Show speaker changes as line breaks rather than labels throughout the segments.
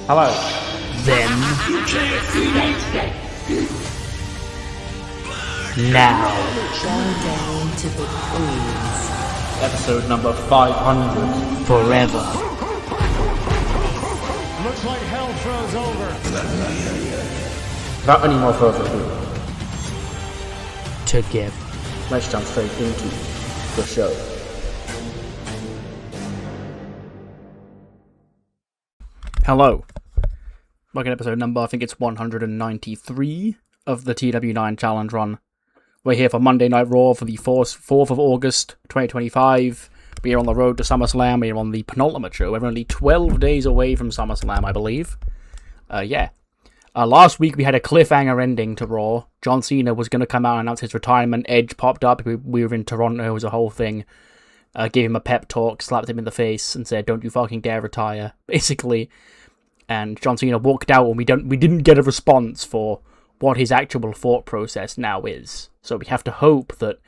Hello.
Then. Now.
Bow down to the queens.
Episode number 500.
Forever.
Looks like hell froze over.
Without any more further ado,
Together.
let's jump straight into the show. Hello. Welcome to episode number, I think it's 193 of the TEW IX Challenge Run. We're here for Monday Night Raw for the 4th of August, 2025. We're on the road to SummerSlam. We're on the penultimate show. We're only 12 days away from SummerSlam, I believe. Last week we had a cliffhanger ending to Raw. John Cena was going to come out and announce his retirement. Edge popped up. We were in Toronto. It was a whole thing. Gave him a pep talk, slapped him in the face, and said, "Don't you fucking dare retire," basically. And John Cena walked out, and we didn't get a response for what his actual thought process now is. So we have to hope that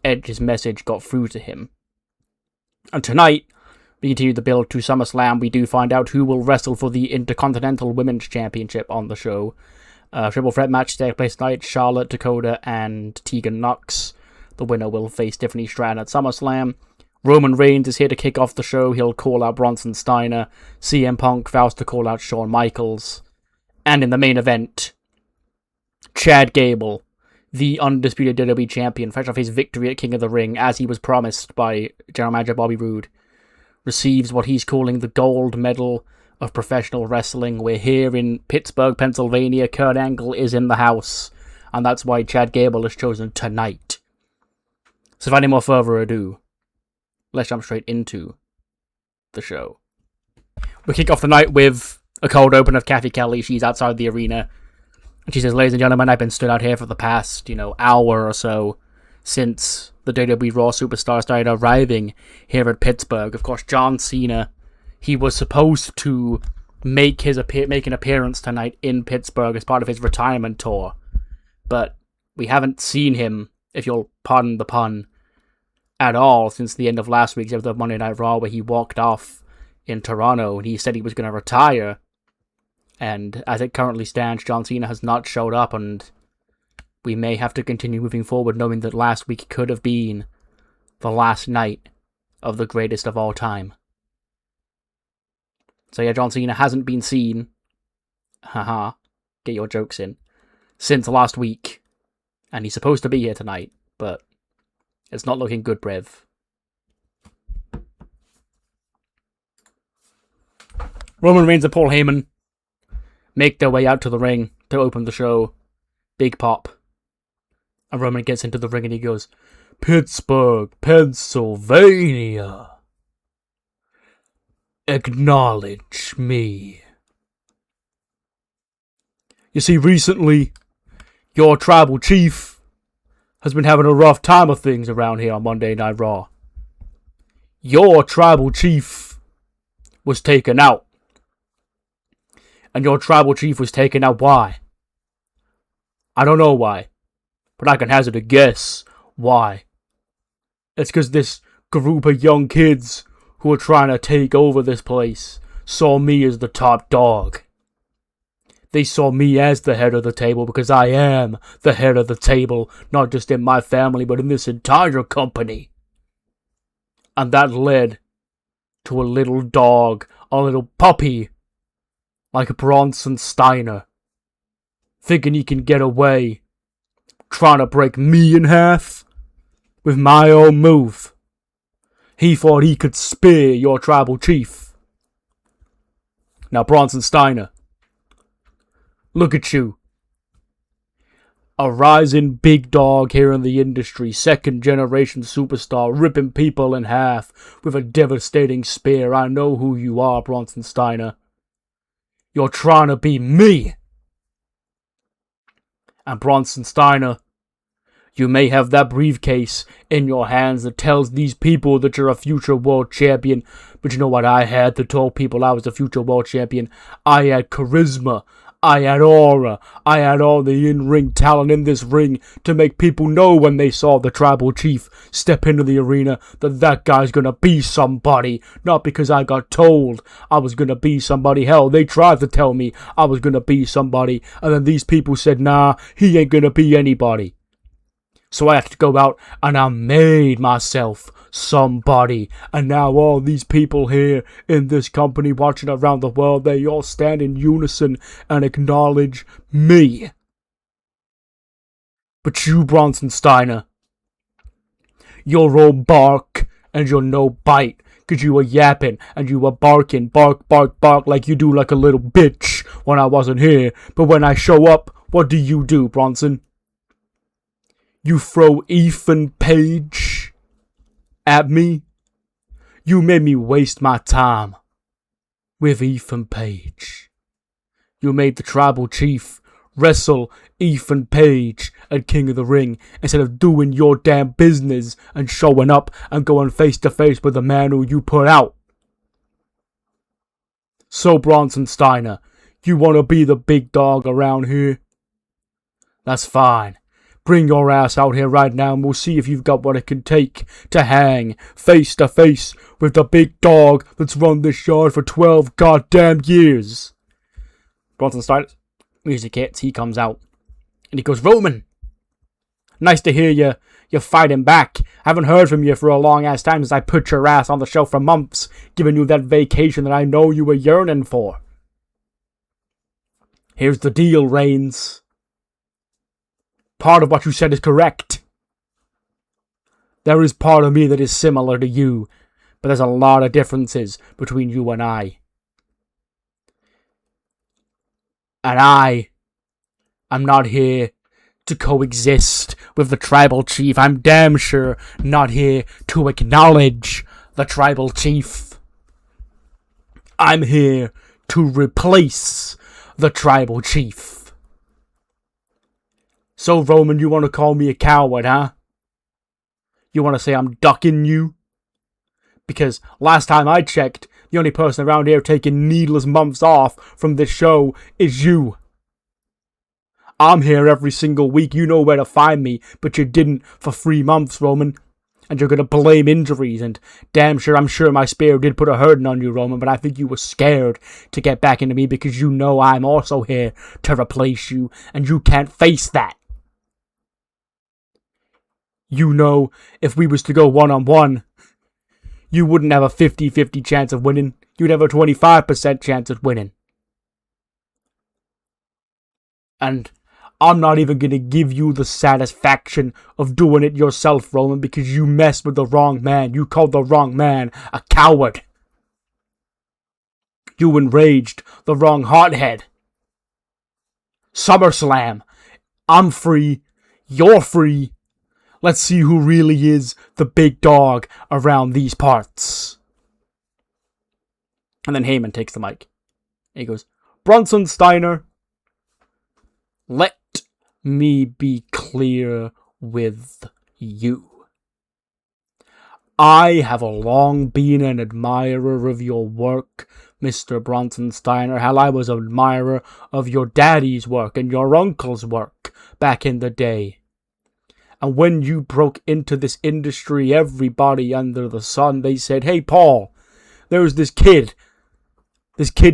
Edge's message got through to him. And tonight, we continue the build to SummerSlam. We do find out who will wrestle for the Intercontinental Women's Championship on the show. Triple threat match takes place tonight. Charlotte, Dakota, and Tegan Nox. The winner will face Tiffany Stratton at SummerSlam. Roman Reigns is here to kick off the show. He'll call out Bronson Steiner. CM Punk vows to call out Shawn Michaels. And in the main event, Chad Gable, the undisputed WWE champion, fresh off his victory at King of the Ring, as he was promised by General Manager Bobby Roode, receives what he's calling the gold medal of professional wrestling. We're here in Pittsburgh, Pennsylvania. Kurt Angle is in the house, and that's why Chad Gable is chosen tonight. So without any more further ado, let's jump straight into the show. We kick off the night with a cold open of Kathy Kelly. She's outside the arena. And she says, "Ladies and gentlemen, I've been stood out here for the past, hour or so since the WWE Raw superstar started arriving here at Pittsburgh." Of course, John Cena, he was supposed to make an appearance tonight in Pittsburgh as part of his retirement tour. But we haven't seen him, if you'll pardon the pun, at all since the end of last week's episode of Monday Night Raw, where he walked off in Toronto and he said he was going to retire. And as it currently stands, John Cena has not showed up, and we may have to continue moving forward knowing that last week could have been the last night of the greatest of all time. So yeah, John Cena hasn't been seen, get your jokes in, since last week. And he's supposed to be here tonight, but it's not looking good, Brev. Roman Reigns and Paul Heyman make their way out to the ring to open the show. Big pop. And Roman gets into the ring and he goes, "Pittsburgh, Pennsylvania. Acknowledge me. You see, recently, your tribal chief has been having a rough time of things around here on Monday Night Raw. Your tribal chief was taken out. And your tribal chief was taken out. Why? I don't know why, but I can hazard a guess why. It's because this group of young kids who are trying to take over this place saw me as the top dog. They saw me as the head of the table because I am the head of the table, not just in my family, but in this entire company. And that led to a little dog, a little puppy, like Bronson Steiner, thinking he can get away, trying to break me in half with my own move. He thought he could spear your tribal chief. Now, Bronson Steiner, look at you. A rising big dog here in the industry, second generation superstar, ripping people in half with a devastating spear. I know who you are, Bronson Steiner. You're trying to be me. And Bronson Steiner, you may have that briefcase in your hands that tells these people that you're a future world champion. But you know what I had that told people I was a future world champion? I had charisma. I had aura. I had all the in-ring talent in this ring to make people know when they saw the tribal chief step into the arena that guy's gonna be somebody. Not because I got told I was gonna be somebody. Hell, they tried to tell me I was gonna be somebody, and then these people said, nah, he ain't gonna be anybody. So I had to go out and I made myself somebody. And now all these people here in this company watching around the world, they all stand in unison and acknowledge me. But you, Bronson Steiner, you're all bark and you're no bite. Cause you were yapping and you were barking, bark, bark, bark, like you do like a little bitch when I wasn't here. But when I show up, what do, Bronson? You throw Ethan Page at me? You made me waste my time with Ethan Page. You made the tribal chief wrestle Ethan Page at King of the Ring instead of doing your damn business and showing up and going face to face with the man who you put out. So, Bronson Steiner, you want to be the big dog around here? That's fine. Bring your ass out here right now and we'll see if you've got what it can take to hang face to face with the big dog that's run this yard for 12 goddamn years. Bronson starts, music hits, he comes out. And he goes, Roman, nice to hear you're fighting back. I haven't heard from you for a long ass time since I put your ass on the shelf for months, giving you that vacation that I know you were yearning for. Here's the deal, Reigns. Part of what you said is correct. There is part of me that is similar to you, but there's a lot of differences between you and I. And I'm not here to coexist with the tribal chief. I'm damn sure not here to acknowledge the tribal chief. I'm here to replace the tribal chief. So, Roman, you want to call me a coward, huh? You want to say I'm ducking you? Because last time I checked, the only person around here taking needless months off from this show is you. I'm here every single week. You know where to find me, but you didn't for 3 months, Roman. And you're going to blame injuries, and I'm sure my spear did put a hurting on you, Roman, but I think you were scared to get back into me because you know I'm also here to replace you, and you can't face that. You know, if we was to go one-on-one, you wouldn't have a 50-50 chance of winning. You'd have a 25% chance of winning. And I'm not even going to give you the satisfaction of doing it yourself, Roman, because you messed with the wrong man. You called the wrong man a coward. You enraged the wrong hothead. SummerSlam. I'm free. You're free. Let's see who really is the big dog around these parts. And then Heyman takes the mic. He goes, Bronson Steiner, let me be clear with you. I have long been an admirer of your work, Mr. Bronson Steiner. Hell, I was an admirer of your daddy's work and your uncle's work back in the day. And when you broke into this industry, everybody under the sun, they said, hey, Paul, there's this kid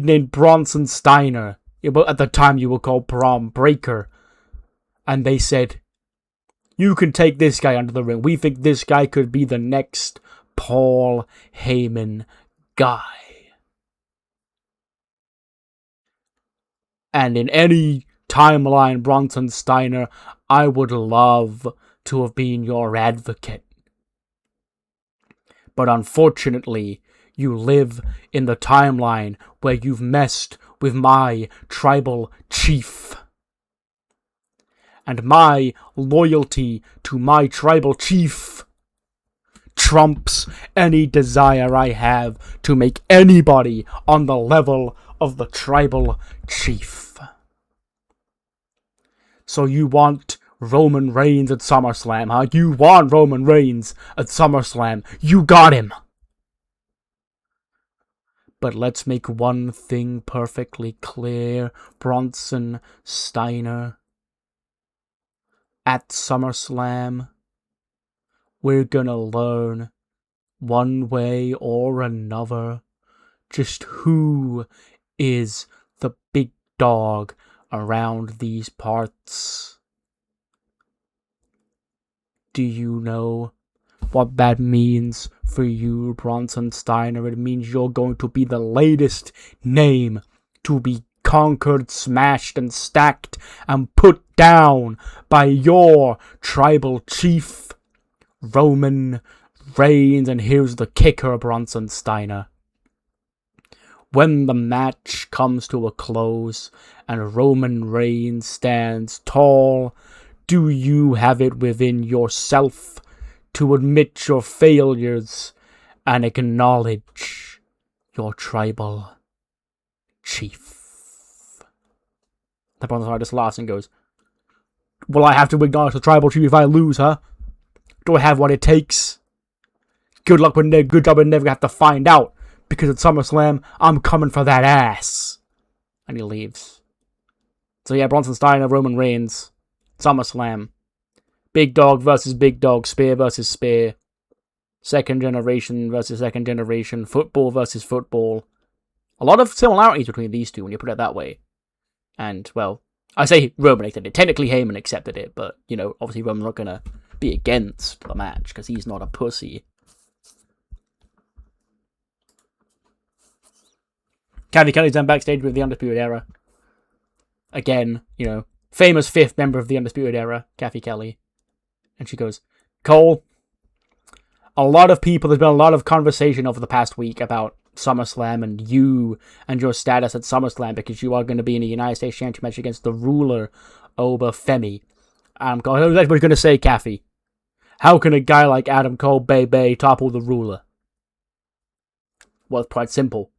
named Bronson Steiner. At the time you were called Prom Breaker. And they said, you can take this guy under the ring. We think this guy could be the next Paul Heyman guy. And in any timeline, Bronson Steiner, I would love to have been your advocate. But unfortunately, you live in the timeline where you've messed with my tribal chief. And my loyalty to my tribal chief trumps any desire I have to make anybody on the level of the tribal chief. So you want Roman Reigns at SummerSlam, huh? You want Roman Reigns at SummerSlam. You got him. But let's make one thing perfectly clear. Bronson Steiner, at SummerSlam, we're gonna learn, one way or another, just who is the big dog around these parts. Do you know what that means for you, Bronson Steiner? It means you're going to be the latest name to be conquered, smashed, and stacked, and put down by your tribal chief, Roman Reigns. And here's the kicker, Bronson Steiner. When the match comes to a close and Roman Reigns stands tall, do you have it within yourself to admit your failures and acknowledge your tribal chief? The Bronson Steiner just laughs and goes, will I have to acknowledge the tribal chief if I lose, huh? Do I have what it takes? Good luck with good job, we're never gonna have to find out. Because at SummerSlam, I'm coming for that ass. And he leaves. So yeah, Bronson Steiner, Roman Reigns, SummerSlam. Big dog versus big dog, spear versus spear. Second generation versus second generation, football versus football. A lot of similarities between these two when you put it that way. And, well, I say Roman accepted it. Technically Heyman accepted it, but, you know, obviously Roman's not going to be against the match because he's not a pussy. Kelly Kelly's then backstage with the Undisputed Era. Again, you know, famous fifth member of the Undisputed Era, Kathy Kelly. And she goes, Cole, there's been a lot of conversation over the past week about SummerSlam and you and your status at SummerSlam because you are going to be in a United States Championship match against the ruler, Oba Femi. What's everybody going to say, Kathy? How can a guy like Adam Cole Bay topple the ruler? Well, it's quite simple.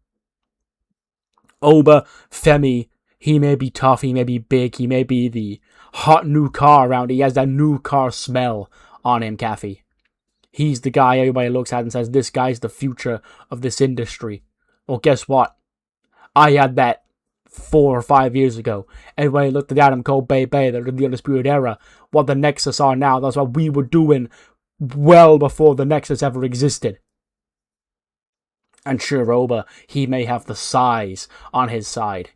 Oba Femi, he may be tough, he may be big, he may be the hot new car around, he has that new car smell on him, Kathy. He's the guy everybody looks at and says, this guy's the future of this industry. Well, guess what? I had that 4 or 5 years ago. Everybody looked at Adam Cole, they're in the Undisputed Era. What the Nexus are now, that's what we were doing well before the Nexus ever existed. And sure, Oba, he may have the size on his side.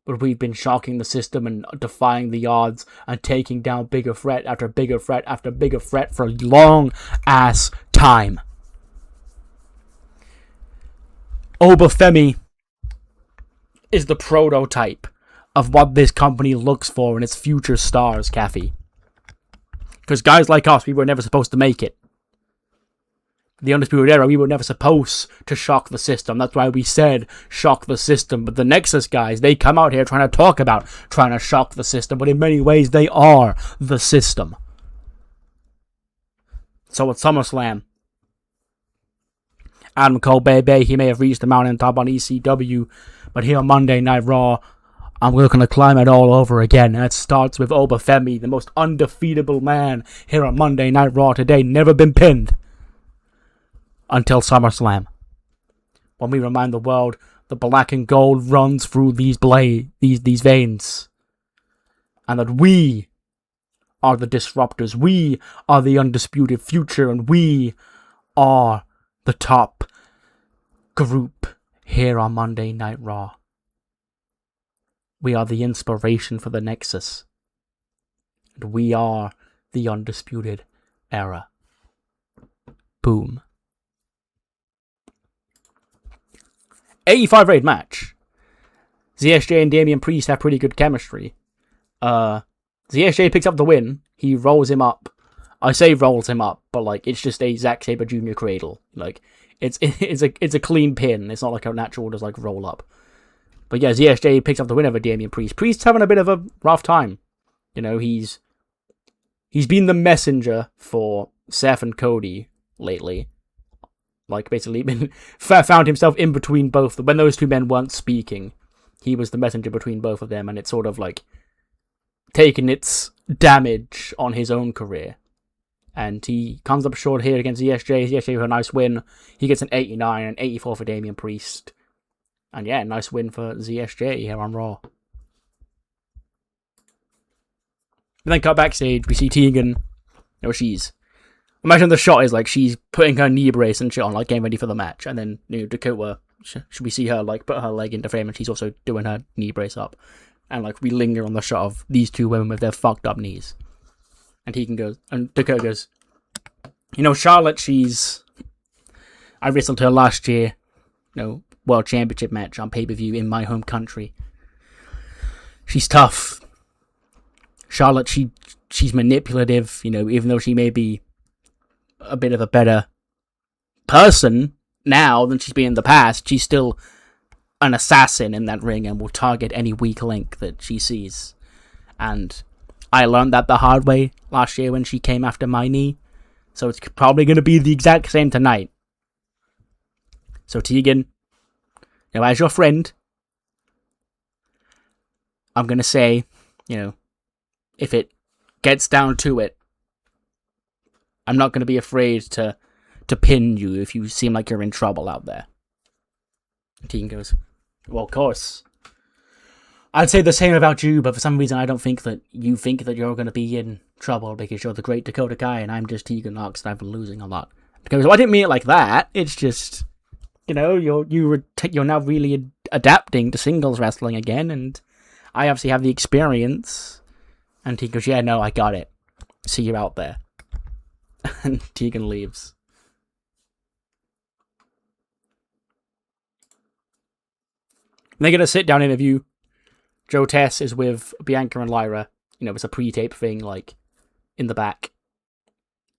But we've been shocking the system and defying the odds and taking down bigger threat after bigger threat after bigger threat for a long-ass time. Oba Femi is the prototype of what this company looks for in its future stars, Kathy. Because guys like us, we were never supposed to make it. The Undisputed Era, we were never supposed to shock the system. That's why we said shock the system. But the Nexus guys, they come out here trying to talk about trying to shock the system. But in many ways, they are the system. So at SummerSlam, Adam Cole, he may have reached the mountaintop on ECW. But here on Monday Night Raw, I'm looking to climb it all over again. And it starts with Oba Femi, the most undefeatable man here on Monday Night Raw today. Never been pinned. Until SummerSlam, when we remind the world the black and gold runs through these veins, and that we are the disruptors, we are the undisputed future, and we are the top group here on Monday Night Raw. We are the inspiration for the Nexus, and we are the Undisputed Era. Boom. 85 raid match. ZSJ and Damian Priest have pretty good chemistry. ZSJ picks up the win. He rolls him up. I say rolls him up, but like it's just a Zack Sabre Jr. cradle. Like it's a clean pin. It's not like a natural just like roll up. But yeah, ZSJ picks up the win over Damian Priest. Priest's having a bit of a rough time. You know, he's been the messenger for Seth and Cody lately. Like, basically, found himself in between both. When those two men weren't speaking, he was the messenger between both of them, and it's sort of, like, taken its damage on his own career. And he comes up short here against ZSJ. ZSJ with a nice win. He gets an 89 and 84 for Damian Priest. And yeah, nice win for ZSJ here on Raw. And then cut backstage, we see Tegan. She's... Imagine the shot is like she's putting her knee brace and shit on, like getting ready for the match. And then, Dakota, should we see her like put her leg into frame and she's also doing her knee brace up. And like we linger on the shot of these two women with their fucked up knees. And Tegan goes, and Dakota goes, Charlotte, I wrestled her last year, World Championship match on pay-per-view in my home country. She's tough. Charlotte, she's manipulative, even though she may be a bit of a better person now than she's been in the past, she's still an assassin in that ring and will target any weak link that she sees. And I learned that the hard way last year when she came after my knee. So it's probably going to be the exact same tonight. So Tegan, as your friend, I'm going to say, if it gets down to it, I'm not going to be afraid to pin you if you seem like you're in trouble out there. Tegan goes, well, of course. I'd say the same about you, but for some reason I don't think that you think that you're going to be in trouble because you're the great Dakota Kai and I'm just Tegan Knox and I've been losing a lot. Because I didn't mean it like that. It's just, you're now really adapting to singles wrestling again, and I obviously have the experience. And Tegan goes, yeah, no, I got it. See you out there. And Tegan leaves. They're going to sit down interview. Joe Tess is with Bianca and Lyra. It's a pre-tape thing, like, in the back.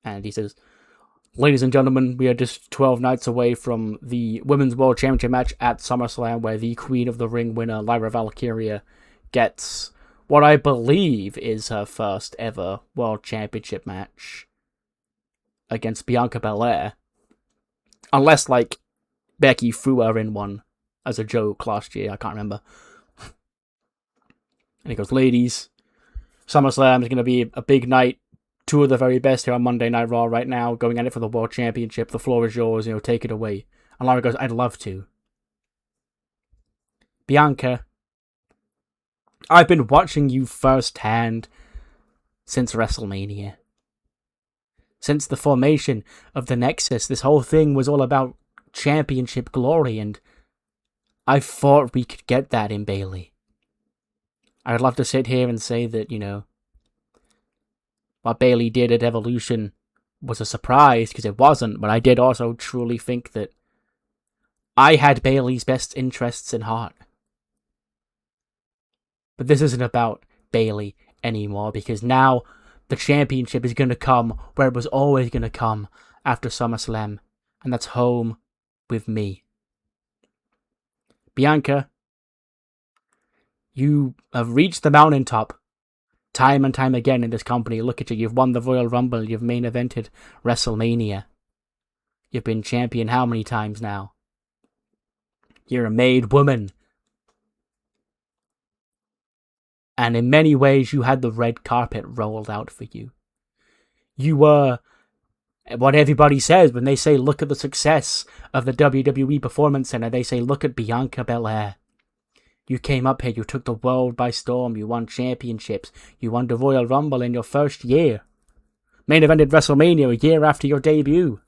And he says, ladies and gentlemen, we are just 12 nights away from the Women's World Championship match at SummerSlam, where the Queen of the Ring winner, Lyra Valkyria, gets what I believe is her first ever World Championship match against Bianca Belair. Unless, like, Becky threw her in one as a joke last year, I can't remember. And he goes, ladies, SummerSlam is going to be a big night. Two of the very best here on Monday Night Raw right now, going at it for the World Championship. The floor is yours, take it away. And Lyra goes, I'd love to. Bianca, I've been watching you firsthand since WrestleMania. Since the formation of the Nexus, this whole thing was all about championship glory, and I thought we could get that in Bayley. I'd love to sit here and say that, what Bayley did at Evolution was a surprise, because it wasn't, but I did also truly think that I had Bayley's best interests in heart. But this isn't about Bayley anymore, because now the championship is going to come where it was always going to come after SummerSlam, and that's home with me. Bianca, you have reached the mountaintop time and time again in this company. Look at you. You've won the Royal Rumble. You've main evented WrestleMania. You've been champion how many times now? You're a made woman. And in many ways, you had the red carpet rolled out for you. You were what everybody says when they say, look at the success of the WWE Performance Center. They say, look at Bianca Belair. You came up here, you took the world by storm, you won championships, you won the Royal Rumble in your first year. Main evented WrestleMania a year after your debut.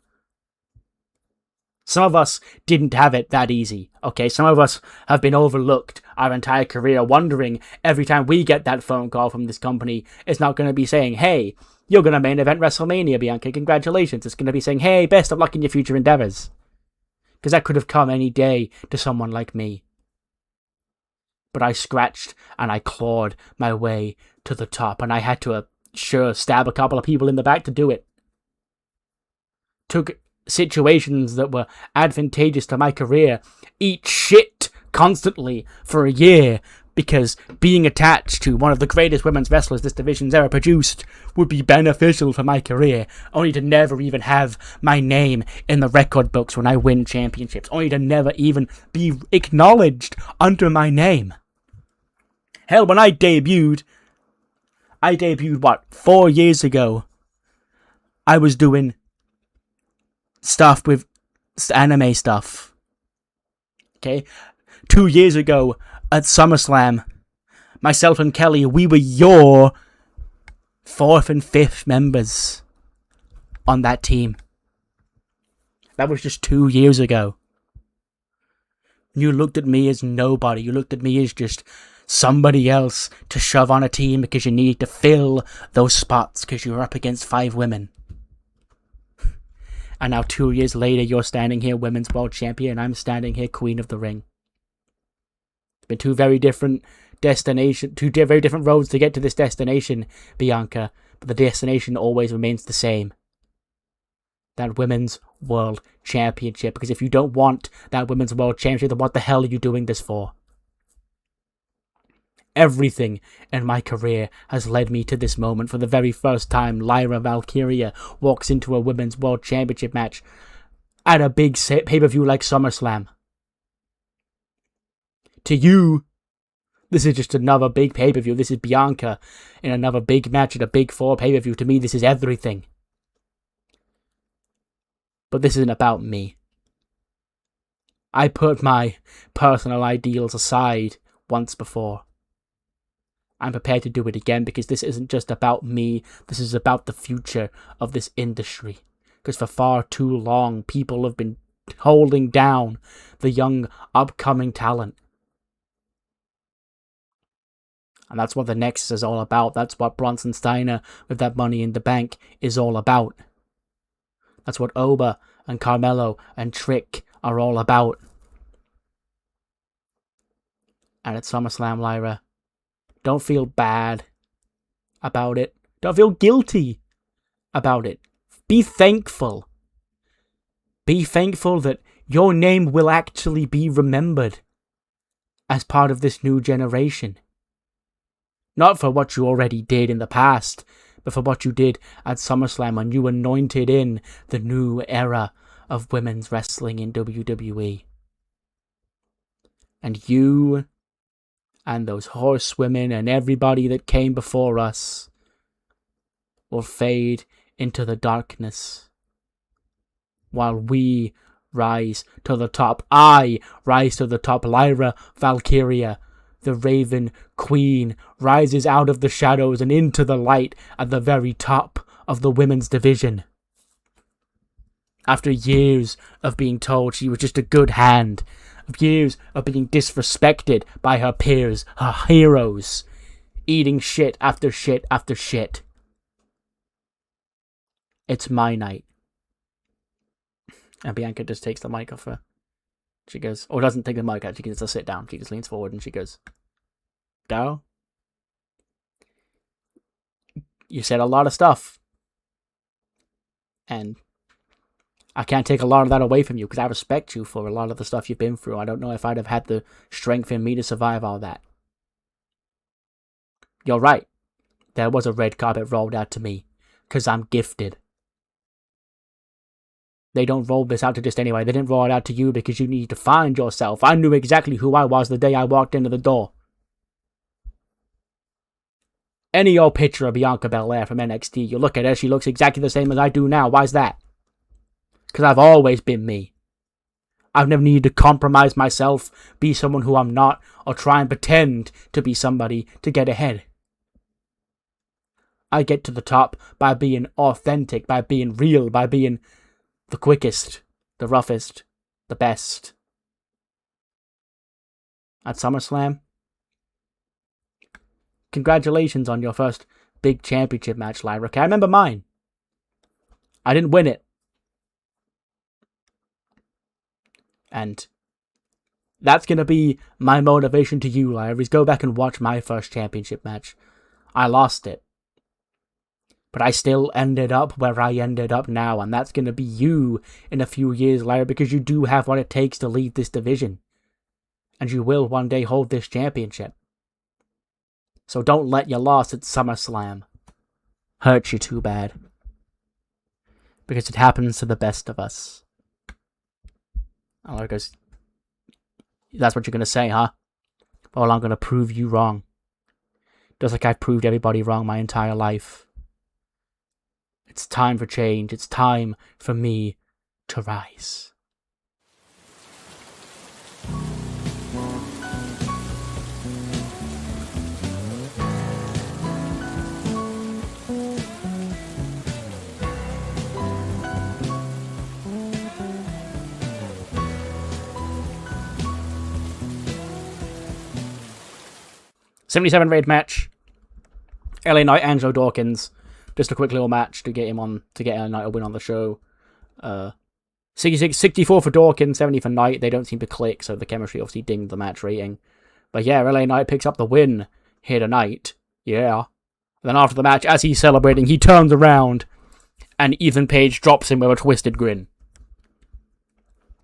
Some of us didn't have it that easy, okay? Some of us have been overlooked our entire career, wondering every time we get that phone call from this company, it's not going to be saying, hey, you're going to main event WrestleMania, Bianca, congratulations. It's going to be saying, hey, best of luck in your future endeavors. Because that could have come any day to someone like me. But I scratched and I clawed my way to the top, and I had to stab a couple of people in the back to do it. Took situations that were advantageous to my career, eat shit constantly for a year, because being attached to one of the greatest women's wrestlers this division's ever produced would be beneficial for my career, only to never even have my name in the record books when I win championships, only to never even be acknowledged under my name. Hell, when I debuted, 4 years ago, I was doing stuff with anime stuff. Okay? 2 years ago at SummerSlam, myself and Kelly, we were your 4th and 5th members on that team. That was just 2 years ago. You looked at me as nobody. You looked at me as just somebody else to shove on a team because you needed to fill those spots because you were up against 5 women. And now 2 years later, you're standing here Women's World Champion, and I'm standing here Queen of the Ring. It's been two very different roads to get to this destination, Bianca, but the destination always remains the same. That Women's World Championship. Because if you don't want that Women's World Championship, then what the hell are you doing this for? Everything in my career has led me to this moment. For the very first time, Lyra Valkyria walks into a Women's World Championship match at a big pay-per-view like SummerSlam. To you, this is just another big pay-per-view. This is Bianca in another big match at a Big 4 pay-per-view. To me, this is everything. But this isn't about me. I put my personal ideals aside once before. I'm prepared to do it again because this isn't just about me. This is about the future of this industry. Because for far too long, people have been holding down the young, upcoming talent. And that's what the Nexus is all about. That's what Bronson Steiner with that Money in the Bank is all about. That's what Oba and Carmelo and Trick are all about. And at SummerSlam, Lyra, don't feel bad about it. Don't feel guilty about it. Be thankful. Be thankful that your name will actually be remembered as part of this new generation. Not for what you already did in the past, but for what you did at SummerSlam when you anointed in the new era of women's wrestling in WWE. And you and those horsewomen and everybody that came before us will fade into the darkness while we rise to the top. I rise to the top. Lyra Valkyria, the Raven Queen, rises out of the shadows and into the light at the very top of the women's division. After years of being told she was just a good hand, of years of being disrespected by her peers, her heroes, eating shit after shit after shit. It's my night. And Bianca just takes the mic off her. She goes, or doesn't take the mic out, she gets to sit down. She just leans forward and she goes, Daryl, you said a lot of stuff. And I can't take a lot of that away from you because I respect you for a lot of the stuff you've been through. I don't know if I'd have had the strength in me to survive all that. You're right. There was a red carpet rolled out to me because I'm gifted. They don't roll this out to just anyway. They didn't roll it out to you because you need to find yourself. I knew exactly who I was the day I walked into the door. Any old picture of Bianca Belair from NXT, you look at her, she looks exactly the same as I do now. Why's that? Because I've always been me. I've never needed to compromise myself, be someone who I'm not, or try and pretend to be somebody to get ahead. I get to the top by being authentic, by being real, by being the quickest, the roughest, the best. At SummerSlam, congratulations on your first big championship match, Lyra. Okay, I remember mine. I didn't win it. And that's going to be my motivation to you, Lyra, is go back and watch my first championship match. I lost it. But I still ended up where I ended up now, and that's going to be you in a few years, Lyra, because you do have what it takes to lead this division. And you will one day hold this championship. So don't let your loss at SummerSlam hurt you too bad. Because it happens to the best of us. And Lyra goes, that's what you're going to say, huh? Well, I'm going to prove you wrong. Just like I've proved everybody wrong my entire life. It's time for change. It's time for me to rise. $77 raid match. LA Knight, Angelo Dawkins. Just a quick little match to get LA Knight a win on the show. 64 for Dawkins, 70 for Knight. They don't seem to click, so the chemistry obviously dinged the match rating. But yeah, LA Knight picks up the win here tonight. Yeah. And then after the match, as he's celebrating, he turns around and Ethan Page drops him with a twisted grin.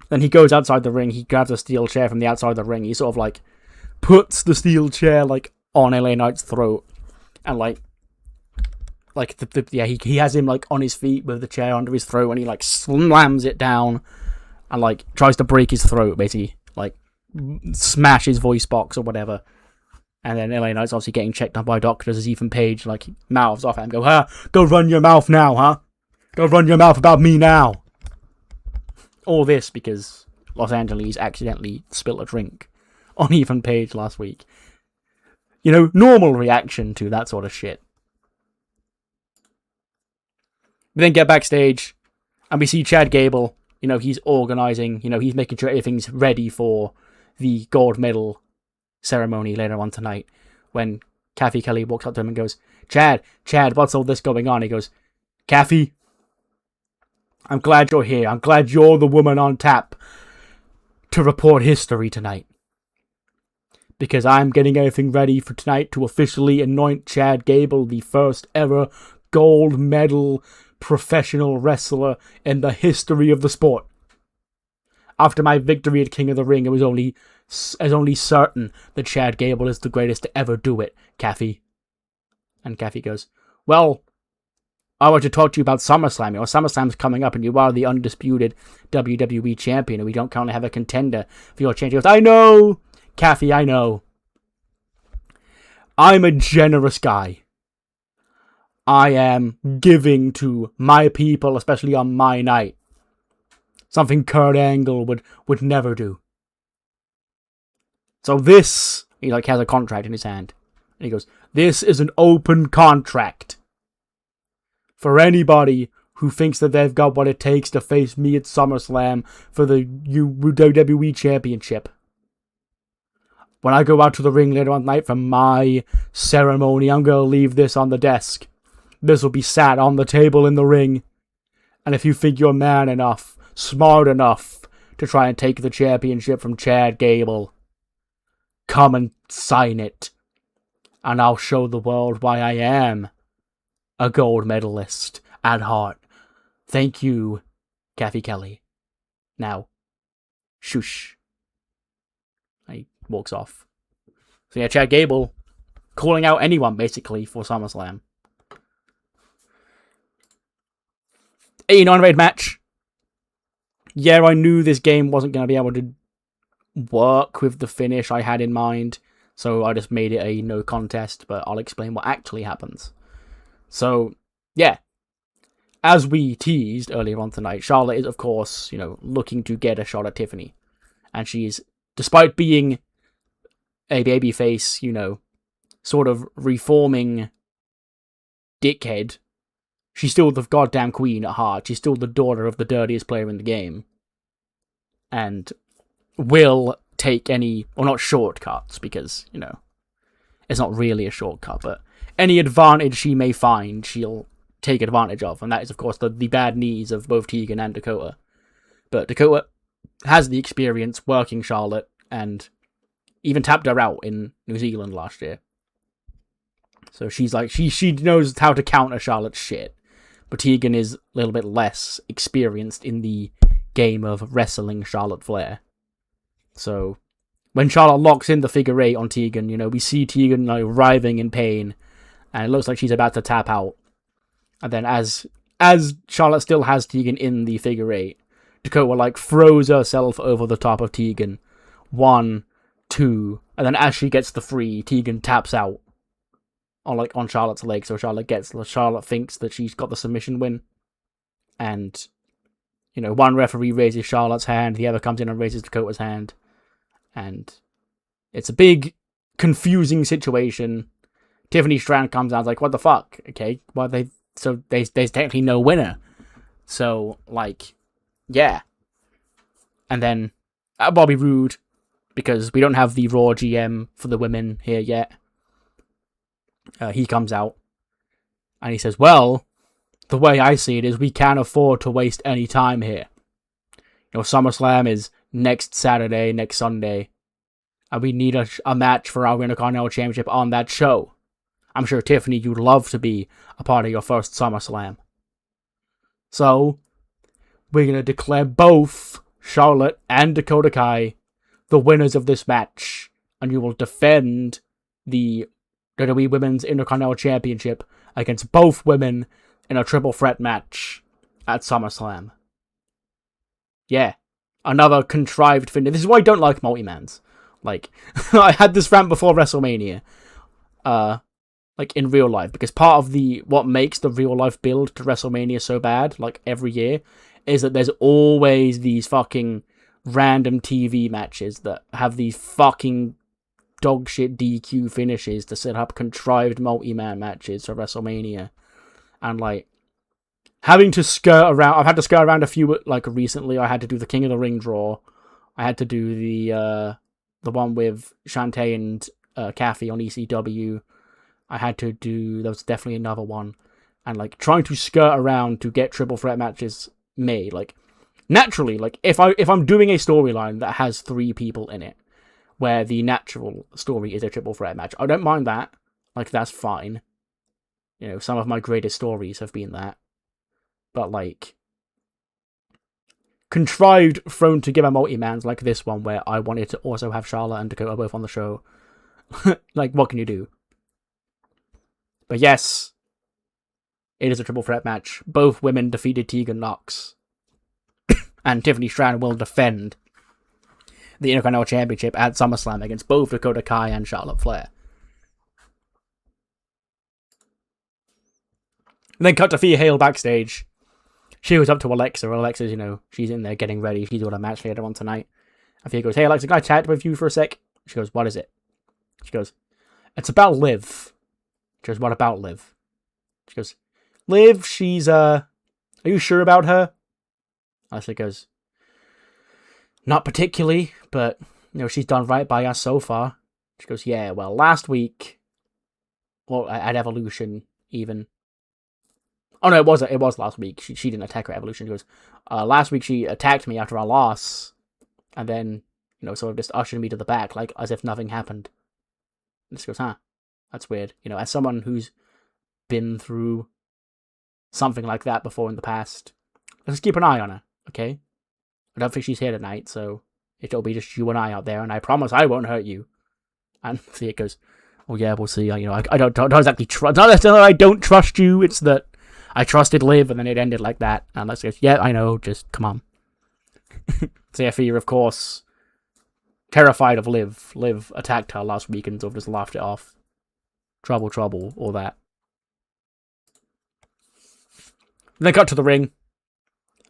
Then he goes outside the ring. He grabs a steel chair from the outside of the ring. He sort of like puts the steel chair like on LA Knight's throat, and he has him like on his feet with the chair under his throat, and he like slams it down and like tries to break his throat, basically like smash his voice box or whatever. And then LA Knight's obviously getting checked on by doctors as Ethan Page like mouths off at him, go run your mouth now, huh? Go run your mouth about me now. All this because Los Angeles accidentally spilled a drink on Ethan Page last week. You know, normal reaction to that sort of shit. We then get backstage, and we see Chad Gable. You know, he's organising, you know, he's making sure everything's ready for the gold medal ceremony later on tonight. When Kathy Kelly walks up to him and goes, Chad, what's all this going on? He goes, Kathy, I'm glad you're here. I'm glad you're the woman on tap to report history tonight. Because I'm getting everything ready for tonight to officially anoint Chad Gable the first ever gold medal professional wrestler in the history of the sport. After my victory at King of the Ring, it was only certain that Chad Gable is the greatest to ever do it, Kathy. And Kathy goes, well, I want to talk to you about SummerSlam. You know, SummerSlam's coming up and you are the undisputed WWE champion and we don't currently have a contender for your change. He goes, I know, Kathy, I know. I'm a generous guy. I am giving to my people, especially on my night. Something Kurt Angle would never do. So this, he like has a contract in his hand. And he goes, this is an open contract. For anybody who thinks that they've got what it takes to face me at SummerSlam for the WWE Championship. When I go out to the ring later on tonight for my ceremony, I'm going to leave this on the desk. This will be sat on the table in the ring. And if you think you're man enough, smart enough to try and take the championship from Chad Gable, come and sign it. And I'll show the world why I am a gold medalist at heart. Thank you, Kathy Kelly. Now, shush. He walks off. So yeah, Chad Gable calling out anyone, basically, for SummerSlam. 89 raid match. Yeah, I knew this game wasn't going to be able to work with the finish I had in mind, so I just made it a no contest, but I'll explain what actually happens. So, yeah. As we teased earlier on tonight, Charlotte is, of course, looking to get a shot at Tiffany. And she's, despite being a babyface, sort of reforming dickhead, she's still the goddamn queen at heart. She's still the daughter of the dirtiest player in the game. And will take any, well, not shortcuts, because, it's not really a shortcut, but any advantage she may find, she'll take advantage of. And that is, of course, the bad knees of both Tegan and Dakota. But Dakota has the experience working Charlotte, and even tapped her out in New Zealand last year. So she's like, she knows how to counter Charlotte's shit. But Tegan is a little bit less experienced in the game of wrestling Charlotte Flair. So when Charlotte locks in the figure eight on Tegan, we see Tegan writhing in pain, and it looks like she's about to tap out. And then as Charlotte still has Tegan in the figure eight, Dakota throws herself over the top of Tegan. 1, 2, and then as she gets the free, Tegan taps out. on Charlotte's leg, so Charlotte thinks that she's got the submission win. And, one referee raises Charlotte's hand, the other comes in and raises Dakota's hand. And it's a big, confusing situation. Tiffany Strand comes out and is like, what the fuck? Okay, well, there's technically no winner. So, yeah. And then, Bobby Roode, because we don't have the Raw GM for the women here yet, he comes out, and he says, well, the way I see it is we can't afford to waste any time here. SummerSlam is next Saturday, next Sunday, and we need a match for our Intercontinental Championship on that show. I'm sure, Tiffany, you'd love to be a part of your first SummerSlam. So, we're going to declare both Charlotte and Dakota Kai the winners of this match, and you will defend the WWE Women's Intercontinental Championship against both women in a triple threat match at SummerSlam. Yeah. Another contrived finish. This is why I don't like multi-mans. I had this rant before WrestleMania. In real life. Because part of what makes the real life build to WrestleMania so bad, every year, is that there's always these fucking random TV matches that have these fucking dogshit DQ finishes to set up contrived multi-man matches for WrestleMania. And, having to skirt around... I've had to skirt around a few, recently. I had to do the King of the Ring draw. I had to do the one with Shantae and Kathy on ECW. I had to do... There was definitely another one. And, trying to skirt around to get triple threat matches made. Naturally, if I'm doing a storyline that has 3 people in it, where the natural story is a triple threat match, I don't mind that. That's fine. Some of my greatest stories have been that. But, contrived, thrown together multi-mans like this one, where I wanted to also have Charlotte and Dakota both on the show. What can you do? But yes, it is a triple threat match. Both women defeated Tegan Nox. And Tiffany Strand will defend the Intercontinental Championship at SummerSlam against both Dakota Kai and Charlotte Flair. And then cut to Thea Hale backstage. She goes up to Alexa. Alexa's, she's in there getting ready. She's got a match later on tonight. And Thea goes, hey Alexa, can I chat with you for a sec? She goes, what is it? She goes, it's about Liv. She goes, what about Liv? She goes, Liv, she's, are you sure about her? Alexa goes, not particularly, but, she's done right by us so far. She goes, yeah, well, last week, at Evolution, even. Oh, no, it was last week. She didn't attack her at Evolution. She goes, last week she attacked me after our loss, and then, sort of just ushered me to the back, as if nothing happened. And she goes, huh, that's weird. As someone who's been through something like that before in the past, let's keep an eye on her, okay? I don't think she's here tonight, so it'll be just you and I out there, and I promise I won't hurt you. And Thea goes, oh yeah, we'll see. I don't exactly trust. Not necessarily I don't trust you, it's that I trusted Liv, and then it ended like that. And let's go, yeah, I know, just come on. Thea, of course, terrified of Liv. Liv attacked her last week and sort of just laughed it off. Trouble, all that. And then cut to the ring.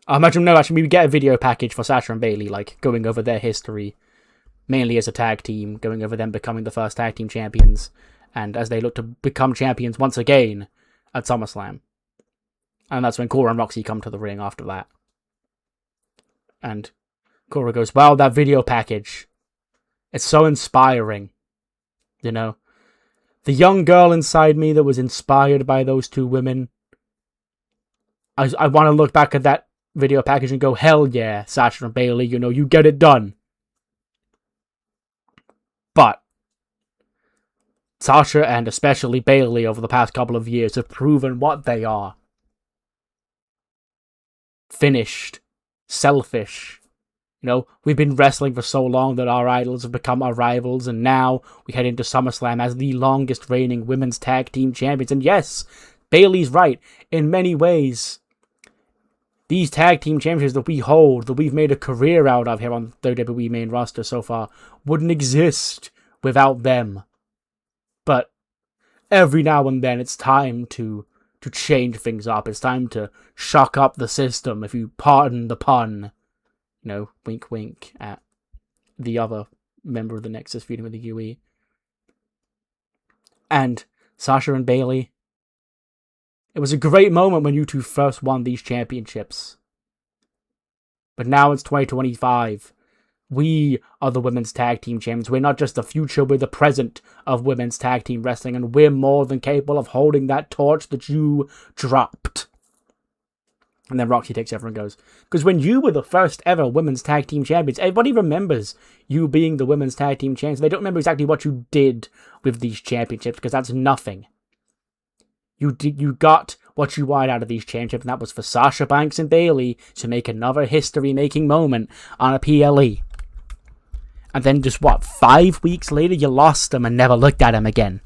We get a video package for Sasha and Bayley, going over their history, mainly as a tag team, going over them becoming the first tag team champions, and as they look to become champions once again at SummerSlam. And that's when Cora and Roxy come to the ring after that. And Cora goes, wow, that video package, it's so inspiring. The young girl inside me that was inspired by those 2 women, I want to look back at that video package and go, hell yeah, Sasha and Bayley, you get it done. But Sasha and especially Bayley over the past couple of years have proven what they are. Finished. Selfish. We've been wrestling for so long that our idols have become our rivals, and now we head into SummerSlam as the longest reigning women's tag team champions. And yes, Bayley's right. In many ways, these tag team championships that we hold, that we've made a career out of here on the WWE main roster so far, wouldn't exist without them. But every now and then it's time to change things up. It's time to shock up the system, if you pardon the pun. Wink wink at the other member of the Nexus feuding with the UE. And Sasha and Bayley. It was a great moment when you two first won these championships. But now it's 2025. We are the women's tag team champions. We're not just the future, we're the present of women's tag team wrestling, and we're more than capable of holding that torch that you dropped. And then Roxy takes over and goes, because when you were the first ever women's tag team champions, everybody remembers you being the women's tag team champions. They don't remember exactly what you did with these championships, because that's nothing. You got what you wanted out of these championships, and that was for Sasha Banks and Bayley to make another history-making moment on a PLE. And then just 5 weeks later, you lost them and never looked at them again.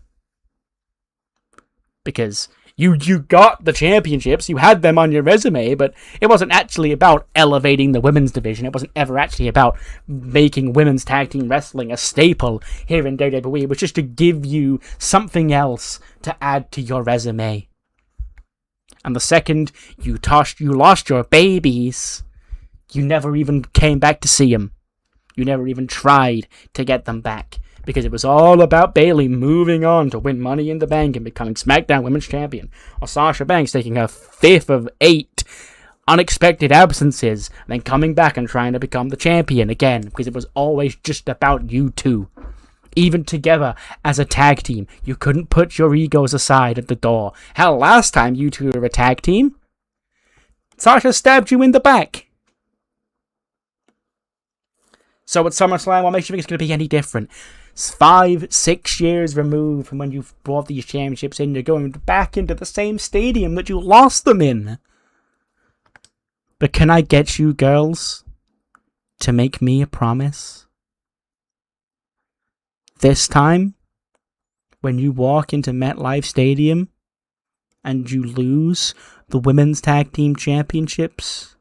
Because you got the championships, you had them on your resume, but it wasn't actually about elevating the women's division. It wasn't ever actually about making women's tag team wrestling a staple here in WWE. It was just to give you something else to add to your resume. And the second you lost your babies, you never even came back to see them. You never even tried to get them back. Because it was all about Bayley moving on to win Money in the Bank and becoming SmackDown Women's Champion. Or Sasha Banks taking her 5th of 8 unexpected absences. And then coming back and trying to become the champion again. Because it was always just about you two. Even together as a tag team. You couldn't put your egos aside at the door. Hell, last time you two were a tag team, Sasha stabbed you in the back. So at SummerSlam, what makes you think it's going to be any different? 5-6 years removed from when you brought these championships in, you're going back into the same stadium that you lost them in. But can I get you girls to make me a promise? This time, when you walk into MetLife Stadium and you lose the Women's Tag Team Championships,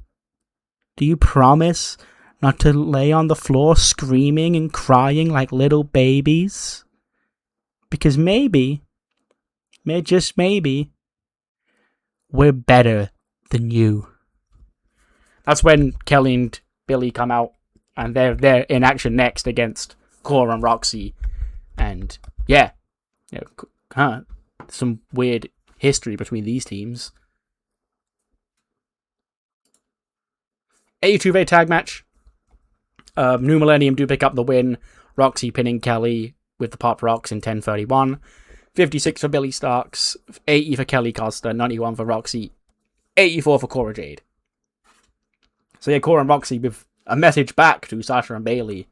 do you promise not to lay on the floor screaming and crying like little babies? Because maybe, just maybe, we're better than you. That's when Kelly and Billy come out, and they're in action next against Cora and Roxy. And yeah, some weird history between these teams. 82-way tag match. New Millennium do pick up the win. Roxy pinning Kelly with the Pop Rocks in 10:31. 56 for Billy Starks. 80 for Kelly Costa. 91 for Roxy. 84 for Cora Jade. So yeah, Cora and Roxy with a message back to Sasha and Bayley.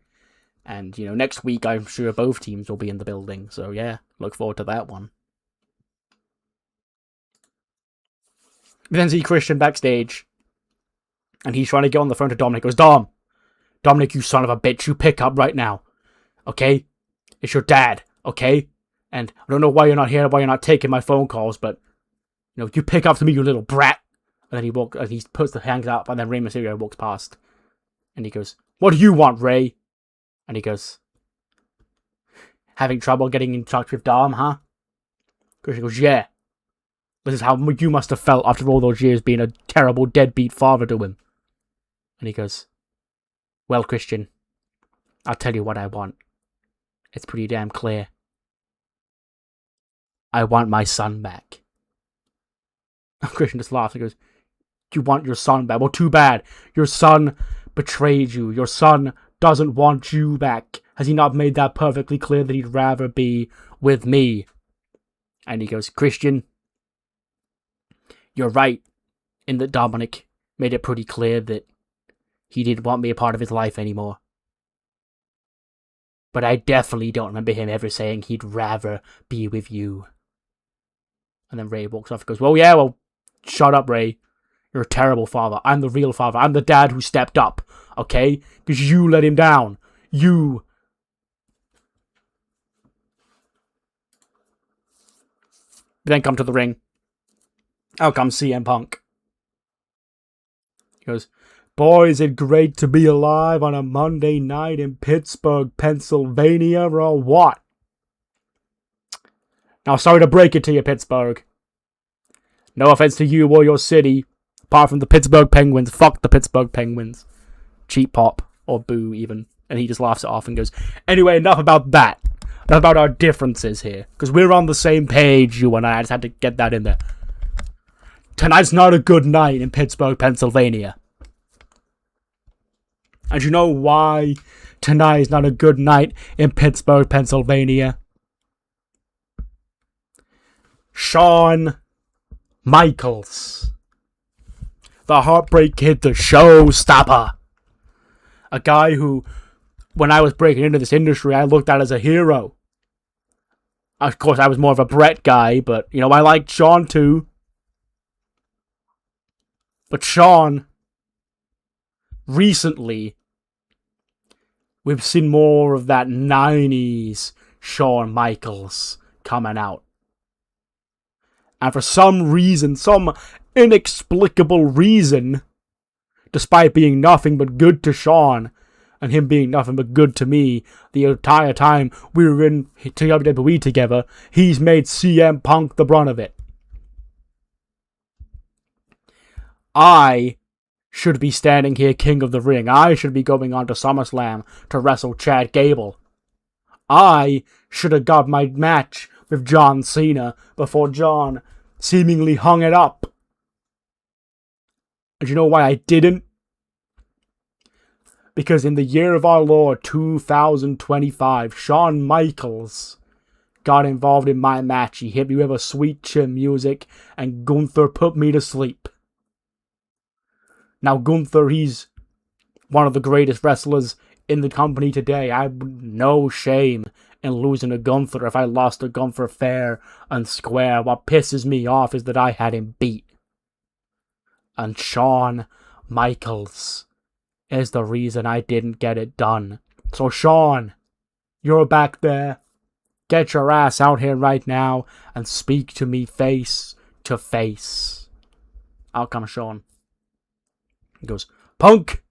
And, next week I'm sure both teams will be in the building. So yeah, look forward to that one. We then see Christian backstage. And he's trying to get on the phone to Dominic. He goes, Dominic, you son of a bitch, you pick up right now. Okay? It's your dad, okay? And I don't know why you're not here, why you're not taking my phone calls, but, you pick up to me, you little brat. And then he puts the hands up, and then Rey Mysterio walks past. And he goes, what do you want, Rey? And he goes, having trouble getting in touch with Dom, huh? Christian goes, yeah. This is how you must have felt after all those years being a terrible deadbeat father to him. And he goes, well, Christian, I'll tell you what I want. It's pretty damn clear. I want my son back. Christian just laughs and goes, you want your son back? Well, too bad. Your son betrayed you. Your son doesn't want you back. Has he not made that perfectly clear that he'd rather be with me? And he goes, Christian, you're right in that Dominic made it pretty clear that he didn't want me a part of his life anymore. But I definitely don't remember him ever saying he'd rather be with you. And then Rey walks off and goes, well, shut up, Rey. You're a terrible father. I'm the real father. I'm the dad who stepped up, okay? Because you let him down. You. Then come to the ring. Out comes CM Punk. He goes, boy, is it great to be alive on a Monday night in Pittsburgh, Pennsylvania, or what? Now, sorry to break it to you, Pittsburgh. No offense to you or your city, apart from the Pittsburgh Penguins. Fuck the Pittsburgh Penguins. Cheap pop, or boo even. And he just laughs it off and goes, anyway, enough about that. Enough about our differences here. Because we're on the same page, you and I. I just had to get that in there. Tonight's not a good night in Pittsburgh, Pennsylvania. And you know why tonight is not a good night in Pittsburgh, Pennsylvania? Shawn Michaels. The Heartbreak Kid, the showstopper. A guy who, when I was breaking into this industry, I looked at as a hero. Of course, I was more of a Brett guy, but, you know, I liked Shawn too. But Shawn, recently, we've seen more of that 90s Shawn Michaels coming out. And for some reason, some inexplicable reason, despite being nothing but good to Shawn, and him being nothing but good to me the entire time we were in WWE together, he's made CM Punk the brunt of it. I should be standing here king of the ring. I should be going on to SummerSlam to wrestle Chad Gable. I should have got my match with John Cena before John seemingly hung it up. And you know why I didn't? Because in the year of our Lord 2025, Shawn Michaels got involved in my match. He hit me with a sweet chin music, and Gunther put me to sleep. Now Gunther, he's one of the greatest wrestlers in the company today. I have no shame in losing to Gunther if I lost to Gunther fair and square. What pisses me off is that I had him beat. And Shawn Michaels is the reason I didn't get it done. So Shawn, you're back there. Get your ass out here right now and speak to me face to face. Out comes Shawn. He goes, Punk!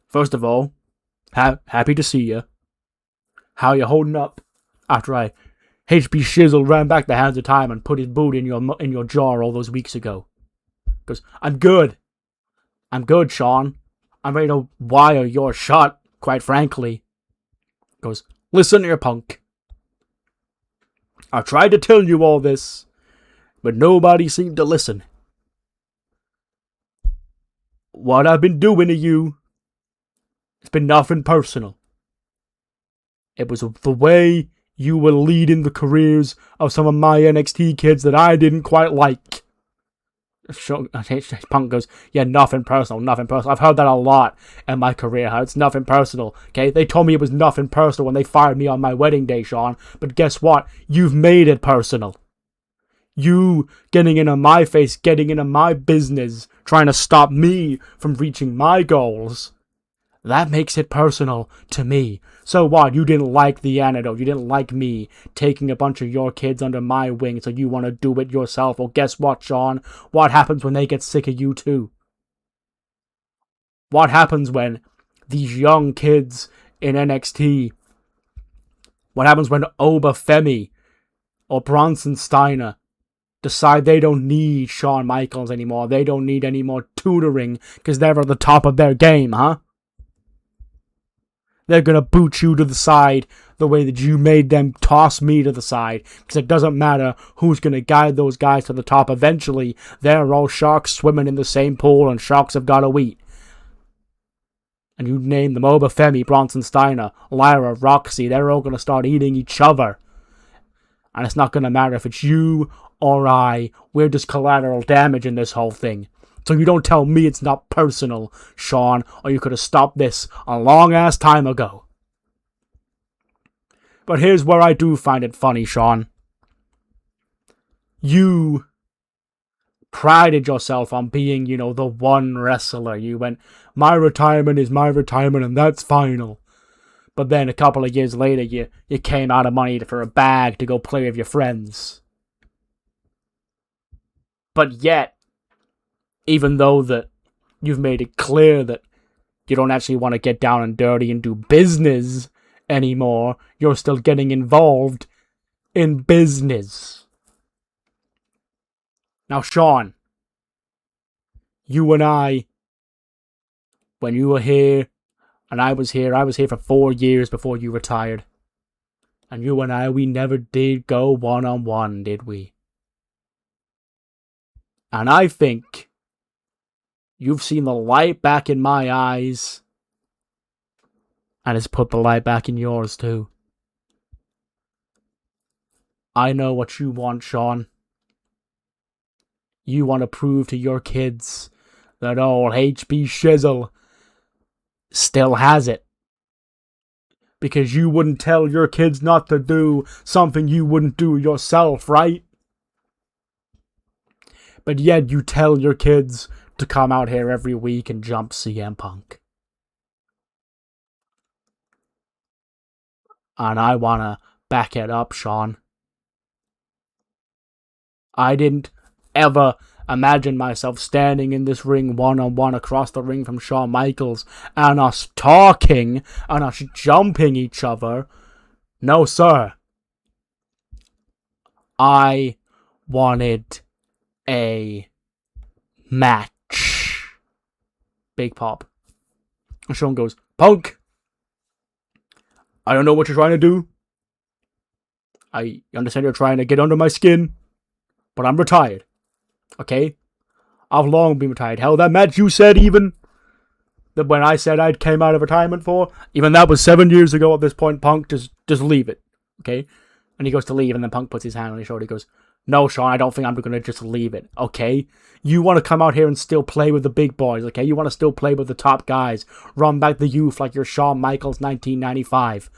First of all, happy to see you. How you holding up after I HB Shizzle ran back the hands of time and put his boot in your jaw all those weeks ago? He goes, I'm good, Shawn. I'm ready to wire your shot, quite frankly. He goes, listen here, Punk. I tried to tell you all this, but nobody seemed to listen. What I've been doing to you, it's been nothing personal. It was the way you were leading the careers of some of my NXT kids that I didn't quite like. Punk goes, yeah, nothing personal. I've heard that a lot in my career, how it's nothing personal, okay? They told me it was nothing personal when they fired me on my wedding day, Shawn. But guess what? You've made it personal. You getting into my face, getting into my business, trying to stop me from reaching my goals. That makes it personal to me. So what? You didn't like the antidote. You didn't like me taking a bunch of your kids under my wing, so you want to do it yourself. Well, guess what, Shawn? What happens when they get sick of you too? What happens when these young kids in NXT, what happens when Obafemi or Bronson Steiner decide they don't need Shawn Michaels anymore? They don't need any more tutoring because they're at the top of their game, huh? They're going to boot you to the side the way that you made them toss me to the side. Because it doesn't matter who's going to guide those guys to the top. Eventually, they're all sharks swimming in the same pool and sharks have got to eat. And you name them Obafemi, Bronson Steiner, Lyra, Roxy. They're all going to start eating each other. And it's not going to matter if it's you or I. We're just collateral damage in this whole thing. So you don't tell me it's not personal, Shawn, or you could have stopped this a long-ass time ago. But here's where I do find it funny, Shawn. You prided yourself on being, the one wrestler. You went, my retirement is my retirement and that's final. But then a couple of years later, you came out of money for a bag to go play with your friends. But yet, even though that you've made it clear that you don't actually want to get down and dirty and do business anymore, you're still getting involved in business. Now, Sean, you and I, when you were here and I was here for 4 years before you retired. And you and I, we never did go one-on-one, did we? And I think you've seen the light back in my eyes, and it's put the light back in yours too. I know what you want, Sean. You want to prove to your kids that old HB Shizzle still has it. Because you wouldn't tell your kids not to do something you wouldn't do yourself, right? But yet you tell your kids to come out here every week and jump CM Punk. And I want to back it up, Sean. I didn't ever imagine myself standing in this ring one-on-one across the ring from Shawn Michaels and us talking and us jumping each other. No, sir. I wanted a match. Big pop. And Shawn goes, Punk, I don't know what you're trying to do. I understand you're trying to get under my skin, but I'm retired. Okay? I've long been retired. Hell, that match you said even, that when I said I came out of retirement for, even that was 7 years ago at this point, Punk, just leave it. Okay? And he goes to leave, and then Punk puts his hand on his shoulder. He goes, no, Sean, I don't think I'm going to just leave it. Okay? You want to come out here and still play with the big boys, okay? You want to still play with the top guys. Run back the youth like you're Shawn Michaels 1995.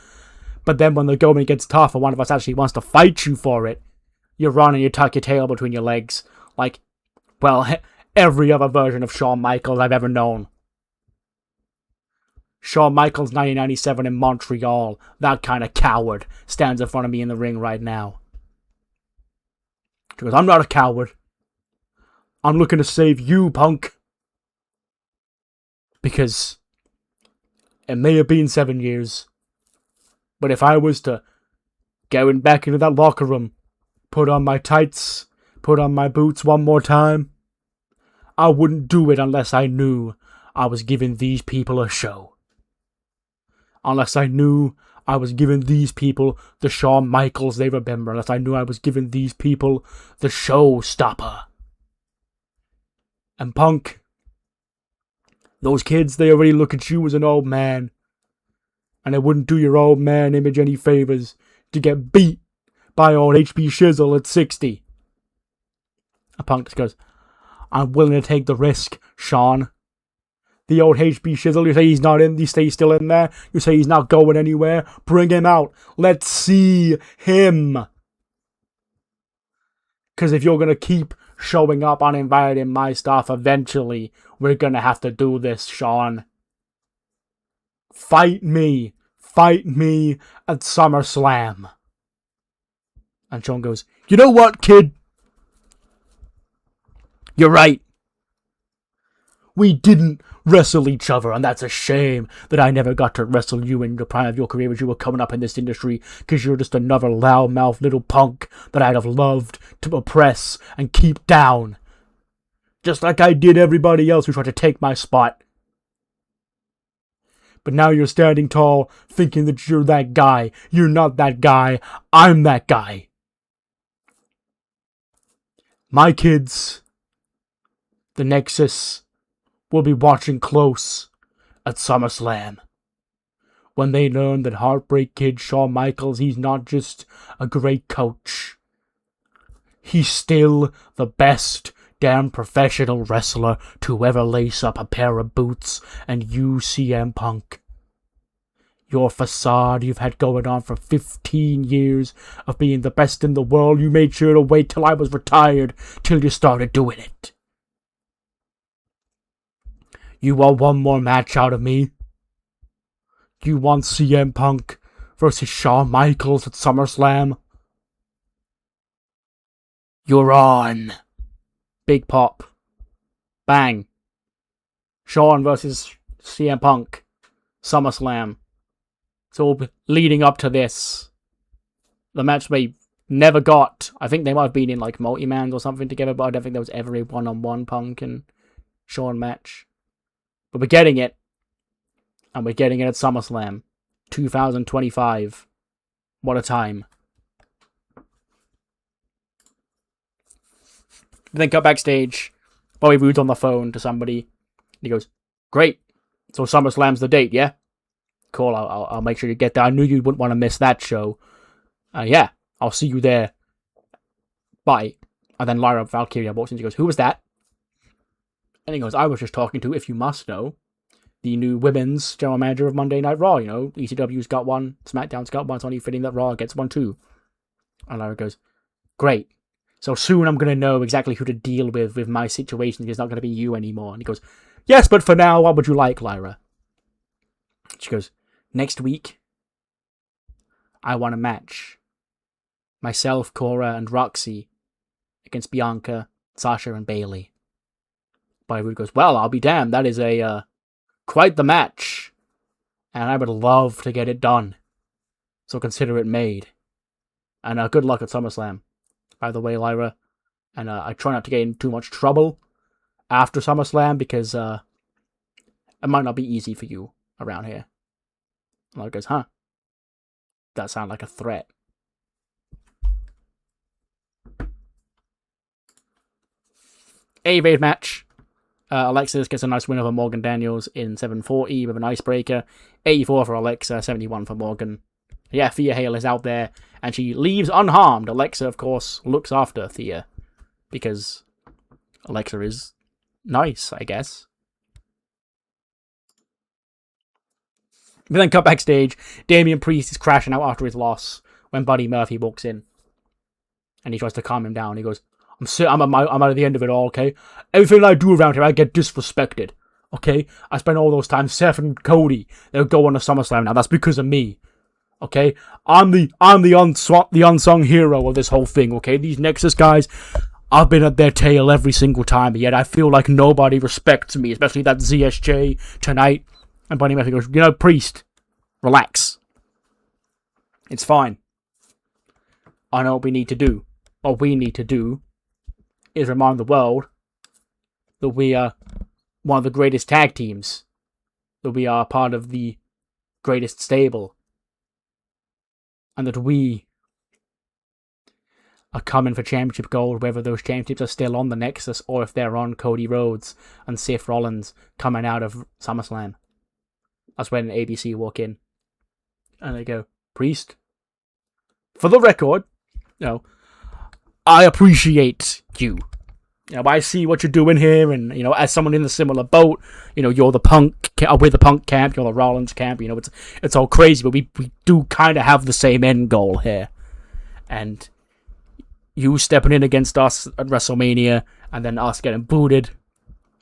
But then when the going gets tough and one of us actually wants to fight you for it, you run and you tuck your tail between your legs. Like, well, every other version of Shawn Michaels I've ever known. Shawn Michaels 1997 in Montreal, that kind of coward, stands in front of me in the ring right now. Because I'm not a coward. I'm looking to save you, Punk. Because it may have been 7 years, but if I was to go back into that locker room, put on my tights, put on my boots one more time, I wouldn't do it unless I knew I was giving these people a show. Unless I knew I was giving these people the Shawn Michaels they remember. Unless I knew I was giving these people the showstopper. And Punk, those kids, they already look at you as an old man. And it wouldn't do your old man image any favors to get beat by old HB Shizzle at 60. And Punk just goes, I'm willing to take the risk, Sean. The old HB Shizzle, you say he's not in, you say he's still in there, you say he's not going anywhere, bring him out. Let's see him. Because if you're going to keep showing up uninvited in my stuff, eventually we're going to have to do this, Sean. Fight me at SummerSlam. And Sean goes, you know what, kid? You're right. We didn't wrestle each other, and that's a shame that I never got to wrestle you in the prime of your career as you were coming up in this industry, because you're just another loudmouth little punk that I'd have loved to oppress and keep down. Just like I did everybody else who tried to take my spot. But now you're standing tall, thinking that you're that guy. You're not that guy. I'm that guy. My kids, the Nexus, will be watching close at SummerSlam. When they learn that Heartbreak Kid Shawn Michaels, he's not just a great coach. He's still the best damn professional wrestler to ever lace up a pair of boots. And you, CM Punk, your facade you've had going on for 15 years of being the best in the world, you made sure to wait till I was retired till you started doing it. You want one more match out of me? You want CM Punk versus Shawn Michaels at SummerSlam? You're on. Big pop. Bang. Shawn versus CM Punk. SummerSlam. So leading up to this, the match may Never got... I think they might have been in, like, multi-mans or something together, but I don't think there was ever a one-on-one Punk and Shawn match. But we're getting it. And we're getting it at SummerSlam 2025. What a time. Then cut backstage. Bobby Roode's on the phone to somebody. He goes, great. So SummerSlam's the date, yeah? Cool, I'll make sure you get there. I knew you wouldn't want to miss that show. Yeah, I'll see you there. Bye. And then Lyra Valkyria walks in. She goes, who was that? And he goes, I was just talking to, if you must know, the new women's general manager of Monday Night Raw. You know, ECW's got one, SmackDown's got one. It's only fitting that Raw gets one too. And Lyra goes, great. So soon I'm going to know exactly who to deal with my situation. It's not going to be you anymore. And he goes, yes, but for now, what would you like, Lyra? She goes, next week, I want a match. Myself, Cora, and Roxy against Bianca, Sasha, and Bayley. Bobby Roode goes, well, I'll be damned. That is quite the match. And I would love to get it done. So consider it made. And good luck at SummerSlam. By the way, Lyra. And I try not to get in too much trouble after SummerSlam because it might not be easy for you around here. And Lyra goes, huh? That sounds like a threat. A-Raid match. Alexis gets a nice win over Morgan Daniels in 740 with an icebreaker. 84 for Alexa, 71 for Morgan. Yeah, Thea Hale is out there, and she leaves unharmed. Alexa, of course, looks after Thea, because Alexa is nice, I guess. We then cut backstage. Damian Priest is crashing out after his loss when Buddy Murphy walks in, and he tries to calm him down. He goes, I'm at the end of it all, okay? Everything I do around here, I get disrespected, okay? I spend all those times, Seth and Cody, they'll go on to SummerSlam now. That's because of me, okay? I'm the unsung hero of this whole thing, okay? These Nexus guys, I've been at their tail every single time, yet I feel like nobody respects me, especially that ZSJ tonight. And Buddy Murphy goes, you know, Priest, relax. It's fine. I know what we need to do. What we need to do is remind the world that we are one of the greatest tag teams. That we are part of the greatest stable. And that we are coming for championship gold, whether those championships are still on the Nexus or if they're on Cody Rhodes and Seth Rollins coming out of SummerSlam. That's when ABC walk in. And they go, Priest, for the record, you know, I appreciate you. You know, I see what you're doing here, and you know, as someone in the similar boat, you know, you're the Punk, we're the Punk camp, you're the Rollins camp. You know, it's all crazy, but we do kind of have the same end goal here. And you stepping in against us at WrestleMania, and then us getting booted.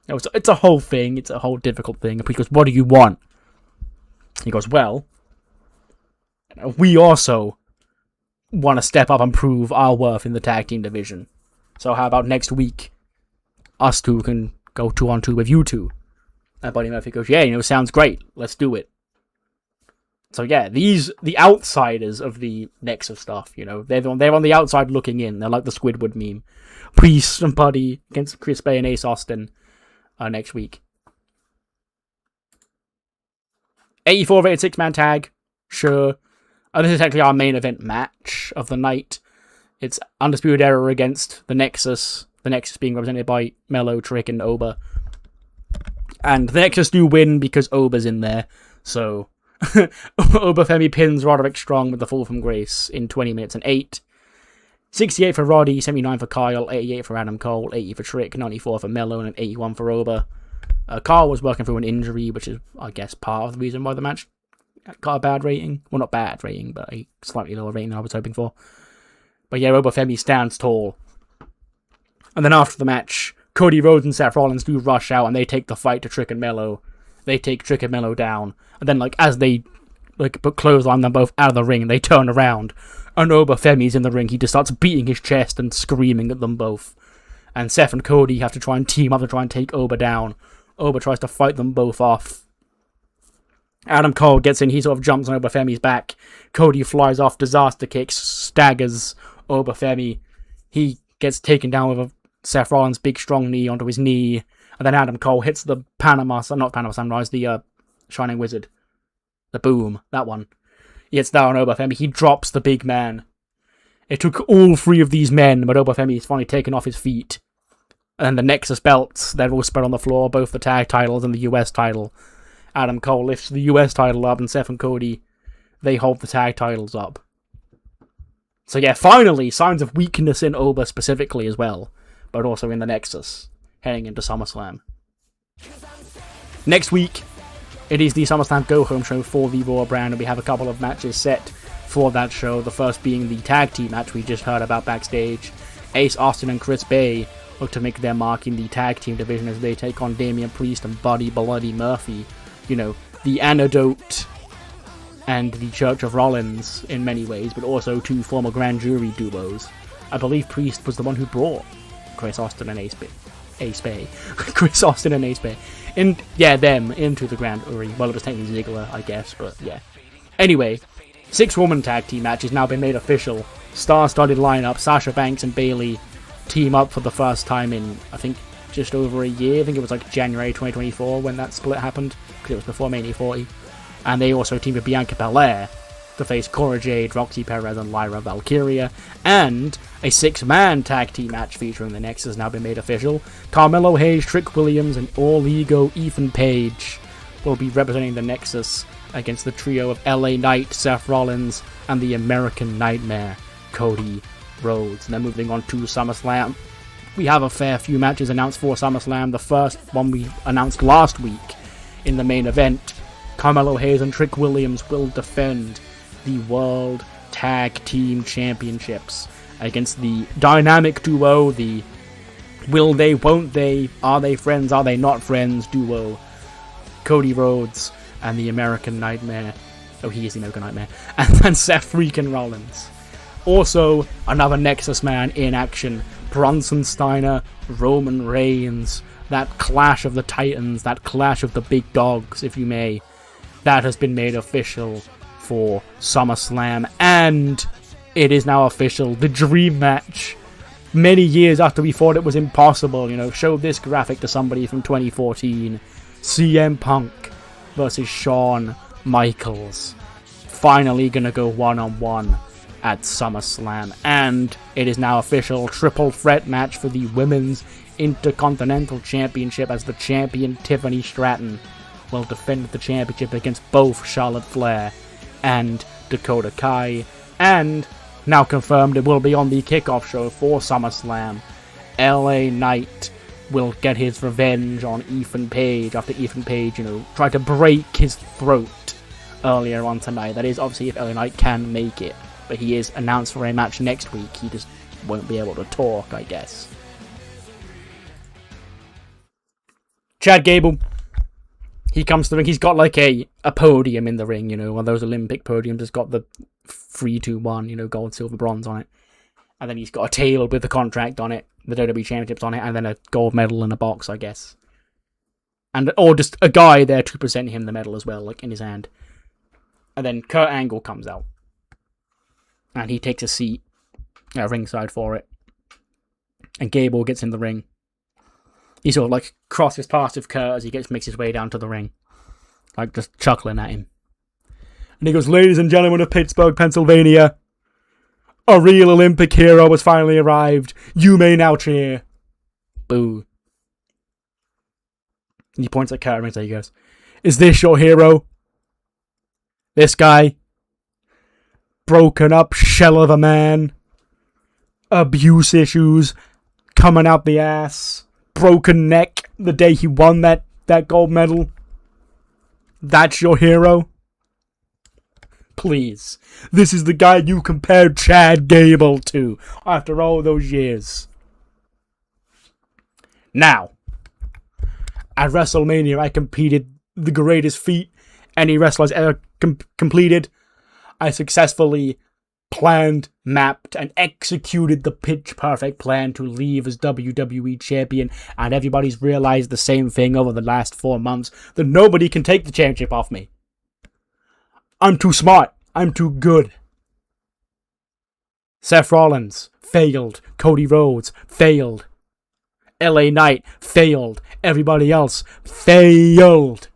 You know, it's a whole thing. It's a whole difficult thing. And he goes, "What do you want?" He goes, "Well, we also want to step up and prove our worth in the tag team division. So how about next week, us two can go 2-on-2 with you two?" And Buddy Murphy goes, "Yeah, you know, sounds great. Let's do it." So yeah, the outsiders of the Nexus stuff, you know, they're on the outside looking in. They're like the Squidward meme. Priest and Buddy against Chris Bay and Ace Austin next week. 84 rated 6-man tag, sure. And this is actually our main event match of the night. It's Undisputed Era against the Nexus. The Nexus being represented by Mello, Trick, and Oba. And the Nexus do win because Oba's in there. So Oba Femi pins Roderick Strong with the fall from grace in 20 minutes and 8. 68 for Roddy, 79 for Kyle, 88 for Adam Cole, 80 for Trick, 94 for Mello, and 81 for Oba. Kyle was working through an injury, which is, I guess, part of the reason why the match got a bad rating. Well, not bad rating, but a slightly lower rating than I was hoping for. But yeah, Oba Femi stands tall. And then after the match, Cody Rhodes and Seth Rollins do rush out, and they take the fight to Trick and Mello. They take Trick and Mello down. And then, as they put clothesline them both out of the ring, they turn around. And Oba Femi's in the ring. He just starts beating his chest and screaming at them both. And Seth and Cody have to try and team up to try and take Oba down. Oba tries to fight them both off. Adam Cole gets in, he sort of jumps on Oba Femi's back. Cody flies off, disaster kicks, staggers Obafemi, he gets taken down with a Seth Rollins' big strong knee onto his knee, and then Adam Cole hits the not Panama Sunrise, the Shining Wizard. The boom, that one. He hits down Obafemi, he drops the big man. It took all three of these men, but Obafemi is finally taken off his feet. And then the Nexus belts, they're all spread on the floor, both the tag titles and the US title. Adam Cole lifts the US title up, and Seth and Cody, they hold the tag titles up. So yeah, finally, signs of weakness in Oba specifically as well, but also in the Nexus, heading into SummerSlam. Next week, it is the SummerSlam Go-Home show for the Raw brand, and we have a couple of matches set for that show, the first being the tag team match we just heard about backstage. Ace Austin and Chris Bay look to make their mark in the tag team division as they take on Damian Priest and Buddy Bloody Murphy. You know, the Antidote and the Church of Rollins in many ways, but also two former grand jury duos. I believe Priest was the one who brought Chris Austin and Ace Bay. Chris Austin and Ace Bay. Them into the grand jury. Well, it was technically Ziggler, I guess, but yeah. Anyway, 6-woman tag team match has now been made official. Star-studded lineup, Sasha Banks and Bayley team up for the first time in, I think, just over a year. I think it was like January 2024 when that split happened, because it was before Mania 40. And they also teamed with Bianca Belair to face Cora Jade, Roxy Perez, and Lyra Valkyria. And a 6-man tag team match featuring the Nexus has now been made official. Carmelo Hayes, Trick Williams, and All Ego Ethan Page will be representing the Nexus against the trio of LA Knight, Seth Rollins, and the American Nightmare, Cody Rhodes. And then moving on to SummerSlam, we have a fair few matches announced for SummerSlam. The first one we announced last week in the main event. Carmelo Hayes and Trick Williams will defend the World Tag Team Championships against the dynamic duo, the will they, won't they, are they friends, are they not friends duo, Cody Rhodes and the American Nightmare. Oh, he is the American Nightmare. And then Seth freaking Rollins. Also, another Nexus man in action. Bronson Steiner, Roman Reigns. That clash of the Titans, that clash of the big dogs, if you may. That has been made official for SummerSlam. And it is now official. The dream match. Many years after we thought it was impossible, showed this graphic to somebody from 2014. CM Punk versus Shawn Michaels. Finally gonna go one-on-one at SummerSlam. And it is now official. Triple threat match for the Women's Intercontinental Championship as the champion Tiffany Stratton will defend the championship against both Charlotte Flair and Dakota Kai. And now confirmed, it will be on the kickoff show for SummerSlam. LA Knight will get his revenge on Ethan Page after Ethan Page, tried to break his throat earlier on tonight. That is obviously if LA Knight can make it. But he is announced for a match next week. He just won't be able to talk, I guess. Chad Gable. He comes to the ring. He's got like a podium in the ring, one of those Olympic podiums. It's got the 3-2-1, gold, silver, bronze on it. And then he's got a table with the contract on it, the WWE Championships on it, and then a gold medal in a box, I guess. Or just a guy there to present him the medal as well, like in his hand. And then Kurt Angle comes out. And he takes a seat ringside for it. And Gable gets in the ring. He sort of like crosses past with Kurt as he makes his way down to the ring. Like just chuckling at him. And he goes, "Ladies and gentlemen of Pittsburgh, Pennsylvania, a real Olympic hero has finally arrived. You may now cheer." Boo. And he points at Kurt and he goes, "Is this your hero? This guy? Broken up shell of a man. Abuse issues coming out the ass. Broken neck the day he won that gold medal. That's your hero? Please. This is the guy you compared Chad Gable to after all those years." Now, at WrestleMania, I competed the greatest feat any wrestler has ever completed. I successfully planned, mapped, and executed the pitch-perfect plan to leave as WWE Champion, and everybody's realized the same thing over the last 4 months, that nobody can take the championship off me. I'm too smart. I'm too good. Seth Rollins, failed. Cody Rhodes, failed. LA Knight, failed. Everybody else, failed.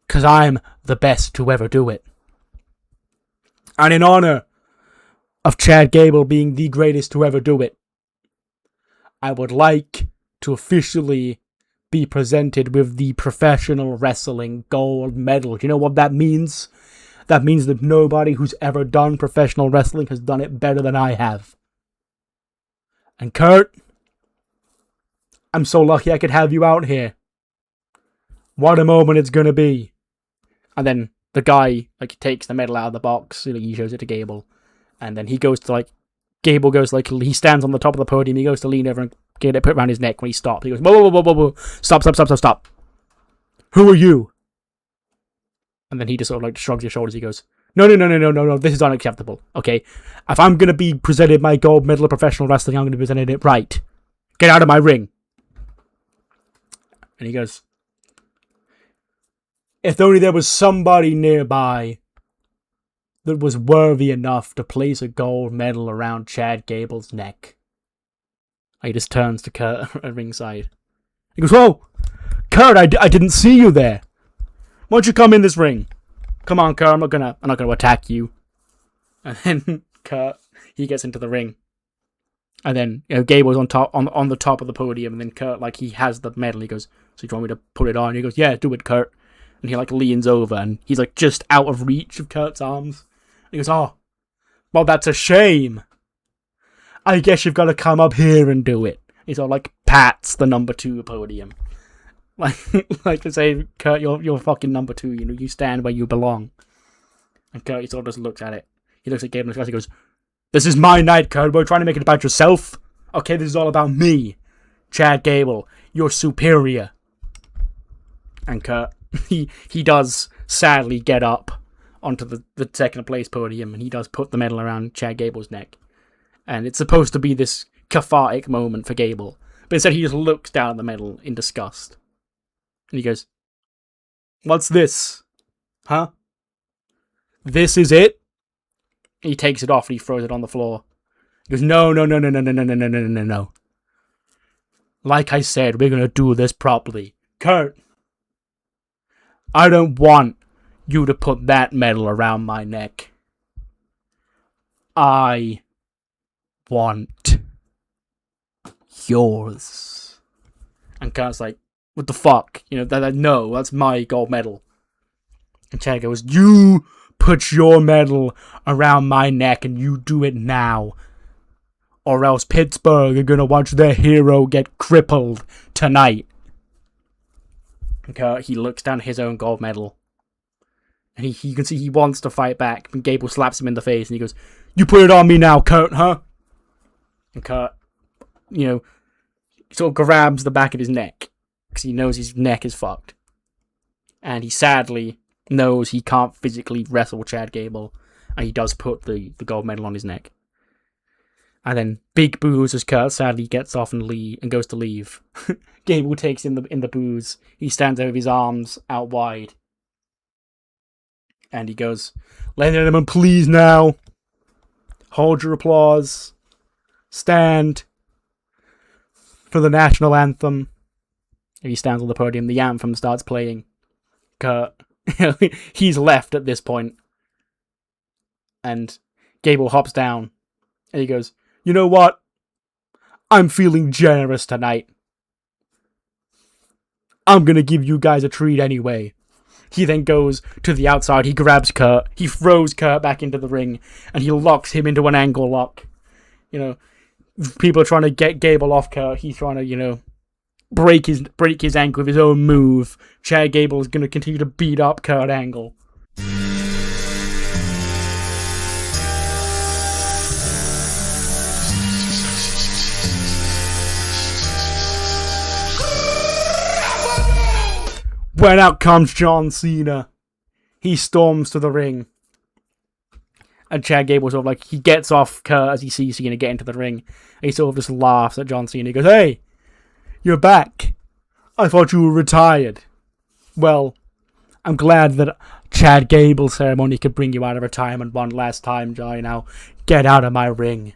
Because I'm the best to ever do it. And in honor of Chad Gable being the greatest to ever do it, I would like to officially be presented with the professional wrestling gold medal. Do you know what that means? That means that nobody who's ever done professional wrestling has done it better than I have. And Kurt, I'm so lucky I could have you out here. What a moment it's gonna be. And then the guy, takes the medal out of the box, he shows it to Gable. And then he goes to, Gable goes, he stands on the top of the podium, he goes to lean over and get it put around his neck when he stops. He goes, whoa, whoa, whoa, whoa, stop. Who are you? And then he just sort of, shrugs his shoulders, he goes, no, this is unacceptable, okay? If I'm gonna be presented my gold medal of professional wrestling, I'm gonna be presented it right. Get out of my ring. And he goes, if only there was somebody nearby that was worthy enough to place a gold medal around Chad Gable's neck. He just turns to Kurt at ringside. He goes, whoa! Kurt, I didn't see you there. Why don't you come in this ring? Come on, Kurt, I'm not gonna attack you. And then Kurt, he gets into the ring. And then, Gable's on the top of the podium, and then Kurt, he has the medal. He goes, so you want me to put it on? He goes, yeah, do it, Kurt. And he, leans over, and he's, just out of reach of Kurt's arms. And he goes, oh, well, that's a shame. I guess you've got to come up here and do it. He sort of, pats the number 2 podium. Like to say, Kurt, you're fucking number 2, you stand where you belong. And Kurt, he sort of just looks at it. He looks at Gable and he goes, this is my night, Kurt. We're trying to make it about yourself. Okay, this is all about me. Chad Gable, you're superior. And Kurt, he does sadly get up onto the second place podium, and he does put the medal around Chad Gable's neck. And it's supposed to be this cathartic moment for Gable. But instead he just looks down at the medal in disgust. And he goes, what's this? Huh? This is it? He takes it off and he throws it on the floor. He goes, no. Like I said, we're gonna do this properly. Kurt, I don't want you to put that medal around my neck. I want yours. And Kurt's like, what the fuck? No, that's my gold medal. And Chad goes, you put your medal around my neck and you do it now. Or else Pittsburgh are gonna watch their hero get crippled tonight. And Kurt, he looks down at his own gold medal. And he can see he wants to fight back. And Gable slaps him in the face and he goes, you put it on me now, Kurt, huh? And Kurt, sort of grabs the back of his neck. Because he knows his neck is fucked. And he sadly knows he can't physically wrestle Chad Gable. And he does put the gold medal on his neck. And then big boos as Kurt sadly gets off and goes to leave. Gable takes in the boos. He stands there with his arms out wide. And he goes, ladies and gentlemen, please now. Hold your applause. Stand for the national anthem. And he stands on the podium. The anthem starts playing. Kurt, he's left at this point. And Gable hops down. And he goes, you know what? I'm feeling generous tonight. I'm gonna give you guys a treat anyway. He then goes to the outside, he grabs Kurt, he throws Kurt back into the ring, and he locks him into an angle lock. People are trying to get Gable off Kurt, he's trying to, break his ankle with his own move. Chad Gable is gonna continue to beat up Kurt Angle. When out comes John Cena. He storms to the ring. And Chad Gable sort of he gets off Kurt as he sees Cena get into the ring. And he sort of just laughs at John Cena. He goes, hey, you're back. I thought you were retired. Well, I'm glad that Chad Gable ceremony could bring you out of retirement one last time, Jai. Now, get out of my ring.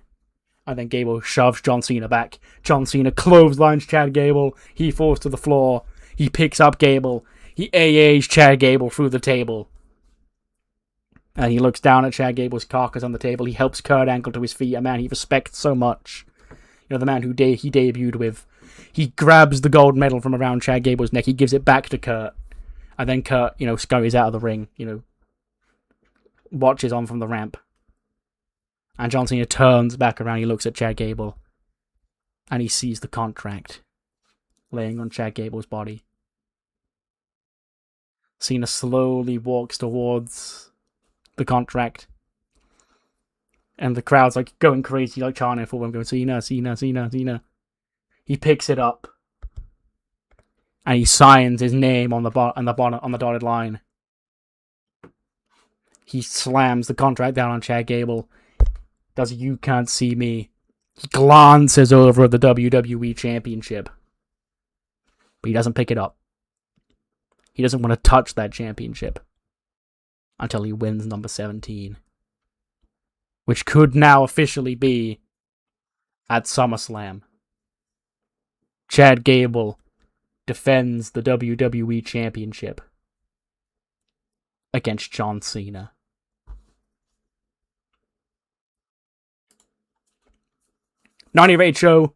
And then Gable shoves John Cena back. John Cena clotheslines Chad Gable. He falls to the floor. He picks up Gable. He AAs Chad Gable through the table. And he looks down at Chad Gable's carcass on the table. He helps Kurt Angle to his feet, a man he respects so much. You know, the man who he debuted with. He grabs the gold medal from around Chad Gable's neck. He gives it back to Kurt. And then Kurt, scurries out of the ring, watches on from the ramp. And John Cena turns back around. He looks at Chad Gable. And he sees the contract laying on Chad Gable's body. Cena slowly walks towards the contract. And the crowd's like going crazy, like chanting for him, going, Cena, Cena, Cena, Cena. He picks it up. And he signs his name on the dotted line. He slams the contract down on Chad Gable. Does "You Can't See Me." He glances over at the WWE Championship. But he doesn't pick it up. He doesn't want to touch that championship. Until he wins number 17. Which could now officially be at SummerSlam. Chad Gable defends the WWE Championship against John Cena. '98 show.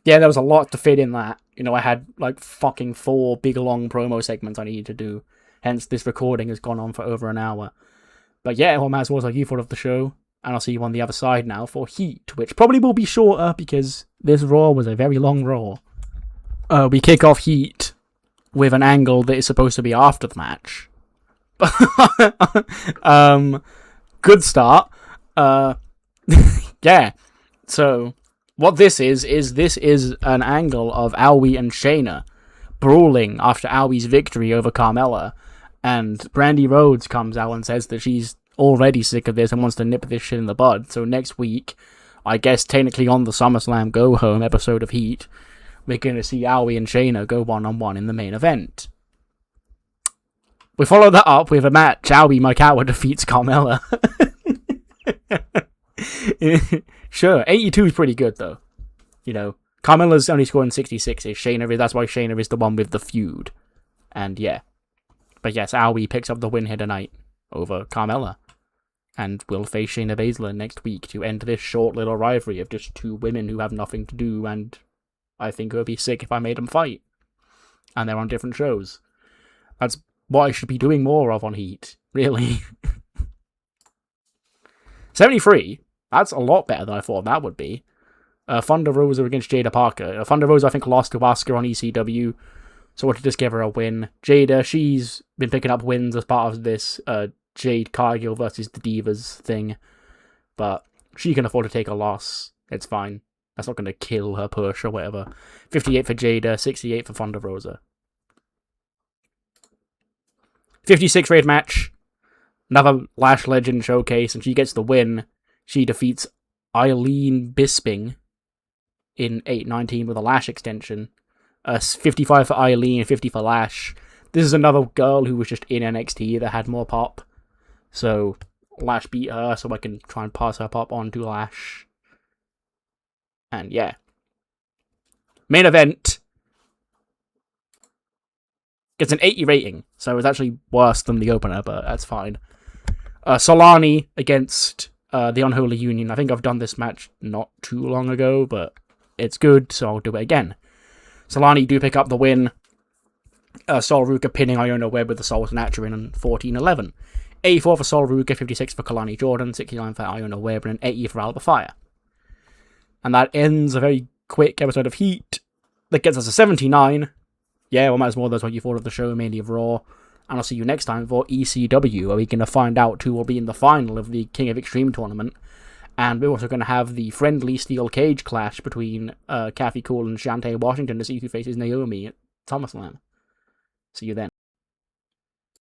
Yeah, there was a lot to fit in that. I had like fucking 4 big long promo segments I needed to do. Hence, this recording has gone on for over an hour. But yeah, well, Matt, what you thought of the show? And I'll see you on the other side now for Heat, which probably will be shorter because this Raw was a very long Raw. We kick off Heat with an angle that is supposed to be after the match. Good start. Yeah. So, what this is an angle of Alwie and Shayna brawling after Alwie's victory over Carmella. And Brandy Rhodes comes out and says that she's already sick of this and wants to nip this shit in the bud. So next week, I guess technically on the SummerSlam Go Home episode of Heat, we're going to see Alwie and Shayna go one-on-one in the main event. We follow that up with a match. Alwie Maikawa defeats Carmella. Sure, 82 is pretty good though. Carmella's only scoring 66-ish. That's why Shayna is the one with the feud. And yeah. But yes, Alwie picks up the win here tonight over Carmella. And will face Shayna Baszler next week to end this short little rivalry of just 2 women who have nothing to do, and I think it would be sick if I made them fight. And they're on different shows. That's what I should be doing more of on Heat, really. 73, that's a lot better than I thought that would be. Thunder Rosa against Jada Parker. Thunder Rosa, I think, lost to Asuka on ECW, so I wanted to just give her a win. Jada, she's been picking up wins as part of this Jade Cargill versus the Divas thing, but she can afford to take a loss. It's fine. That's not going to kill her push or whatever. 58 for Jada, 68 for Thunder Rosa. 56 rated match. Another Lash Legend showcase, and she gets the win. She defeats Eileen Bisping in 8-19 with a Lash extension. 55 for Eileen, 50 for Lash. This is another girl who was just in NXT that had more pop. So, Lash beat her, so I can try and pass her pop on to Lash. And yeah. Main event gets an 80 rating, so it's actually worse than the opener, but that's fine. Solani against the Unholy Union. I think I've done this match not too long ago, but it's good, so I'll do it again. Solani do pick up the win. Sol Ruca pinning Iona Webb with the Soul Snatcher in 14-11. 84 for Sol Ruca, 56 for Kelani Jordan, 69 for Iona Webb, and an 80 for Alba Fire. And that ends a very quick episode of Heat that gets us a 79. Yeah, well, might as well. That's what you thought of the show, mainly of Raw. And I'll see you next time for ECW, where we're going to find out who will be in the final of the King of Extreme tournament. And we're also going to have the friendly steel cage clash between Kathy Cool and Shantae Washington to see who faces Naomi at SummerSlam. See you then.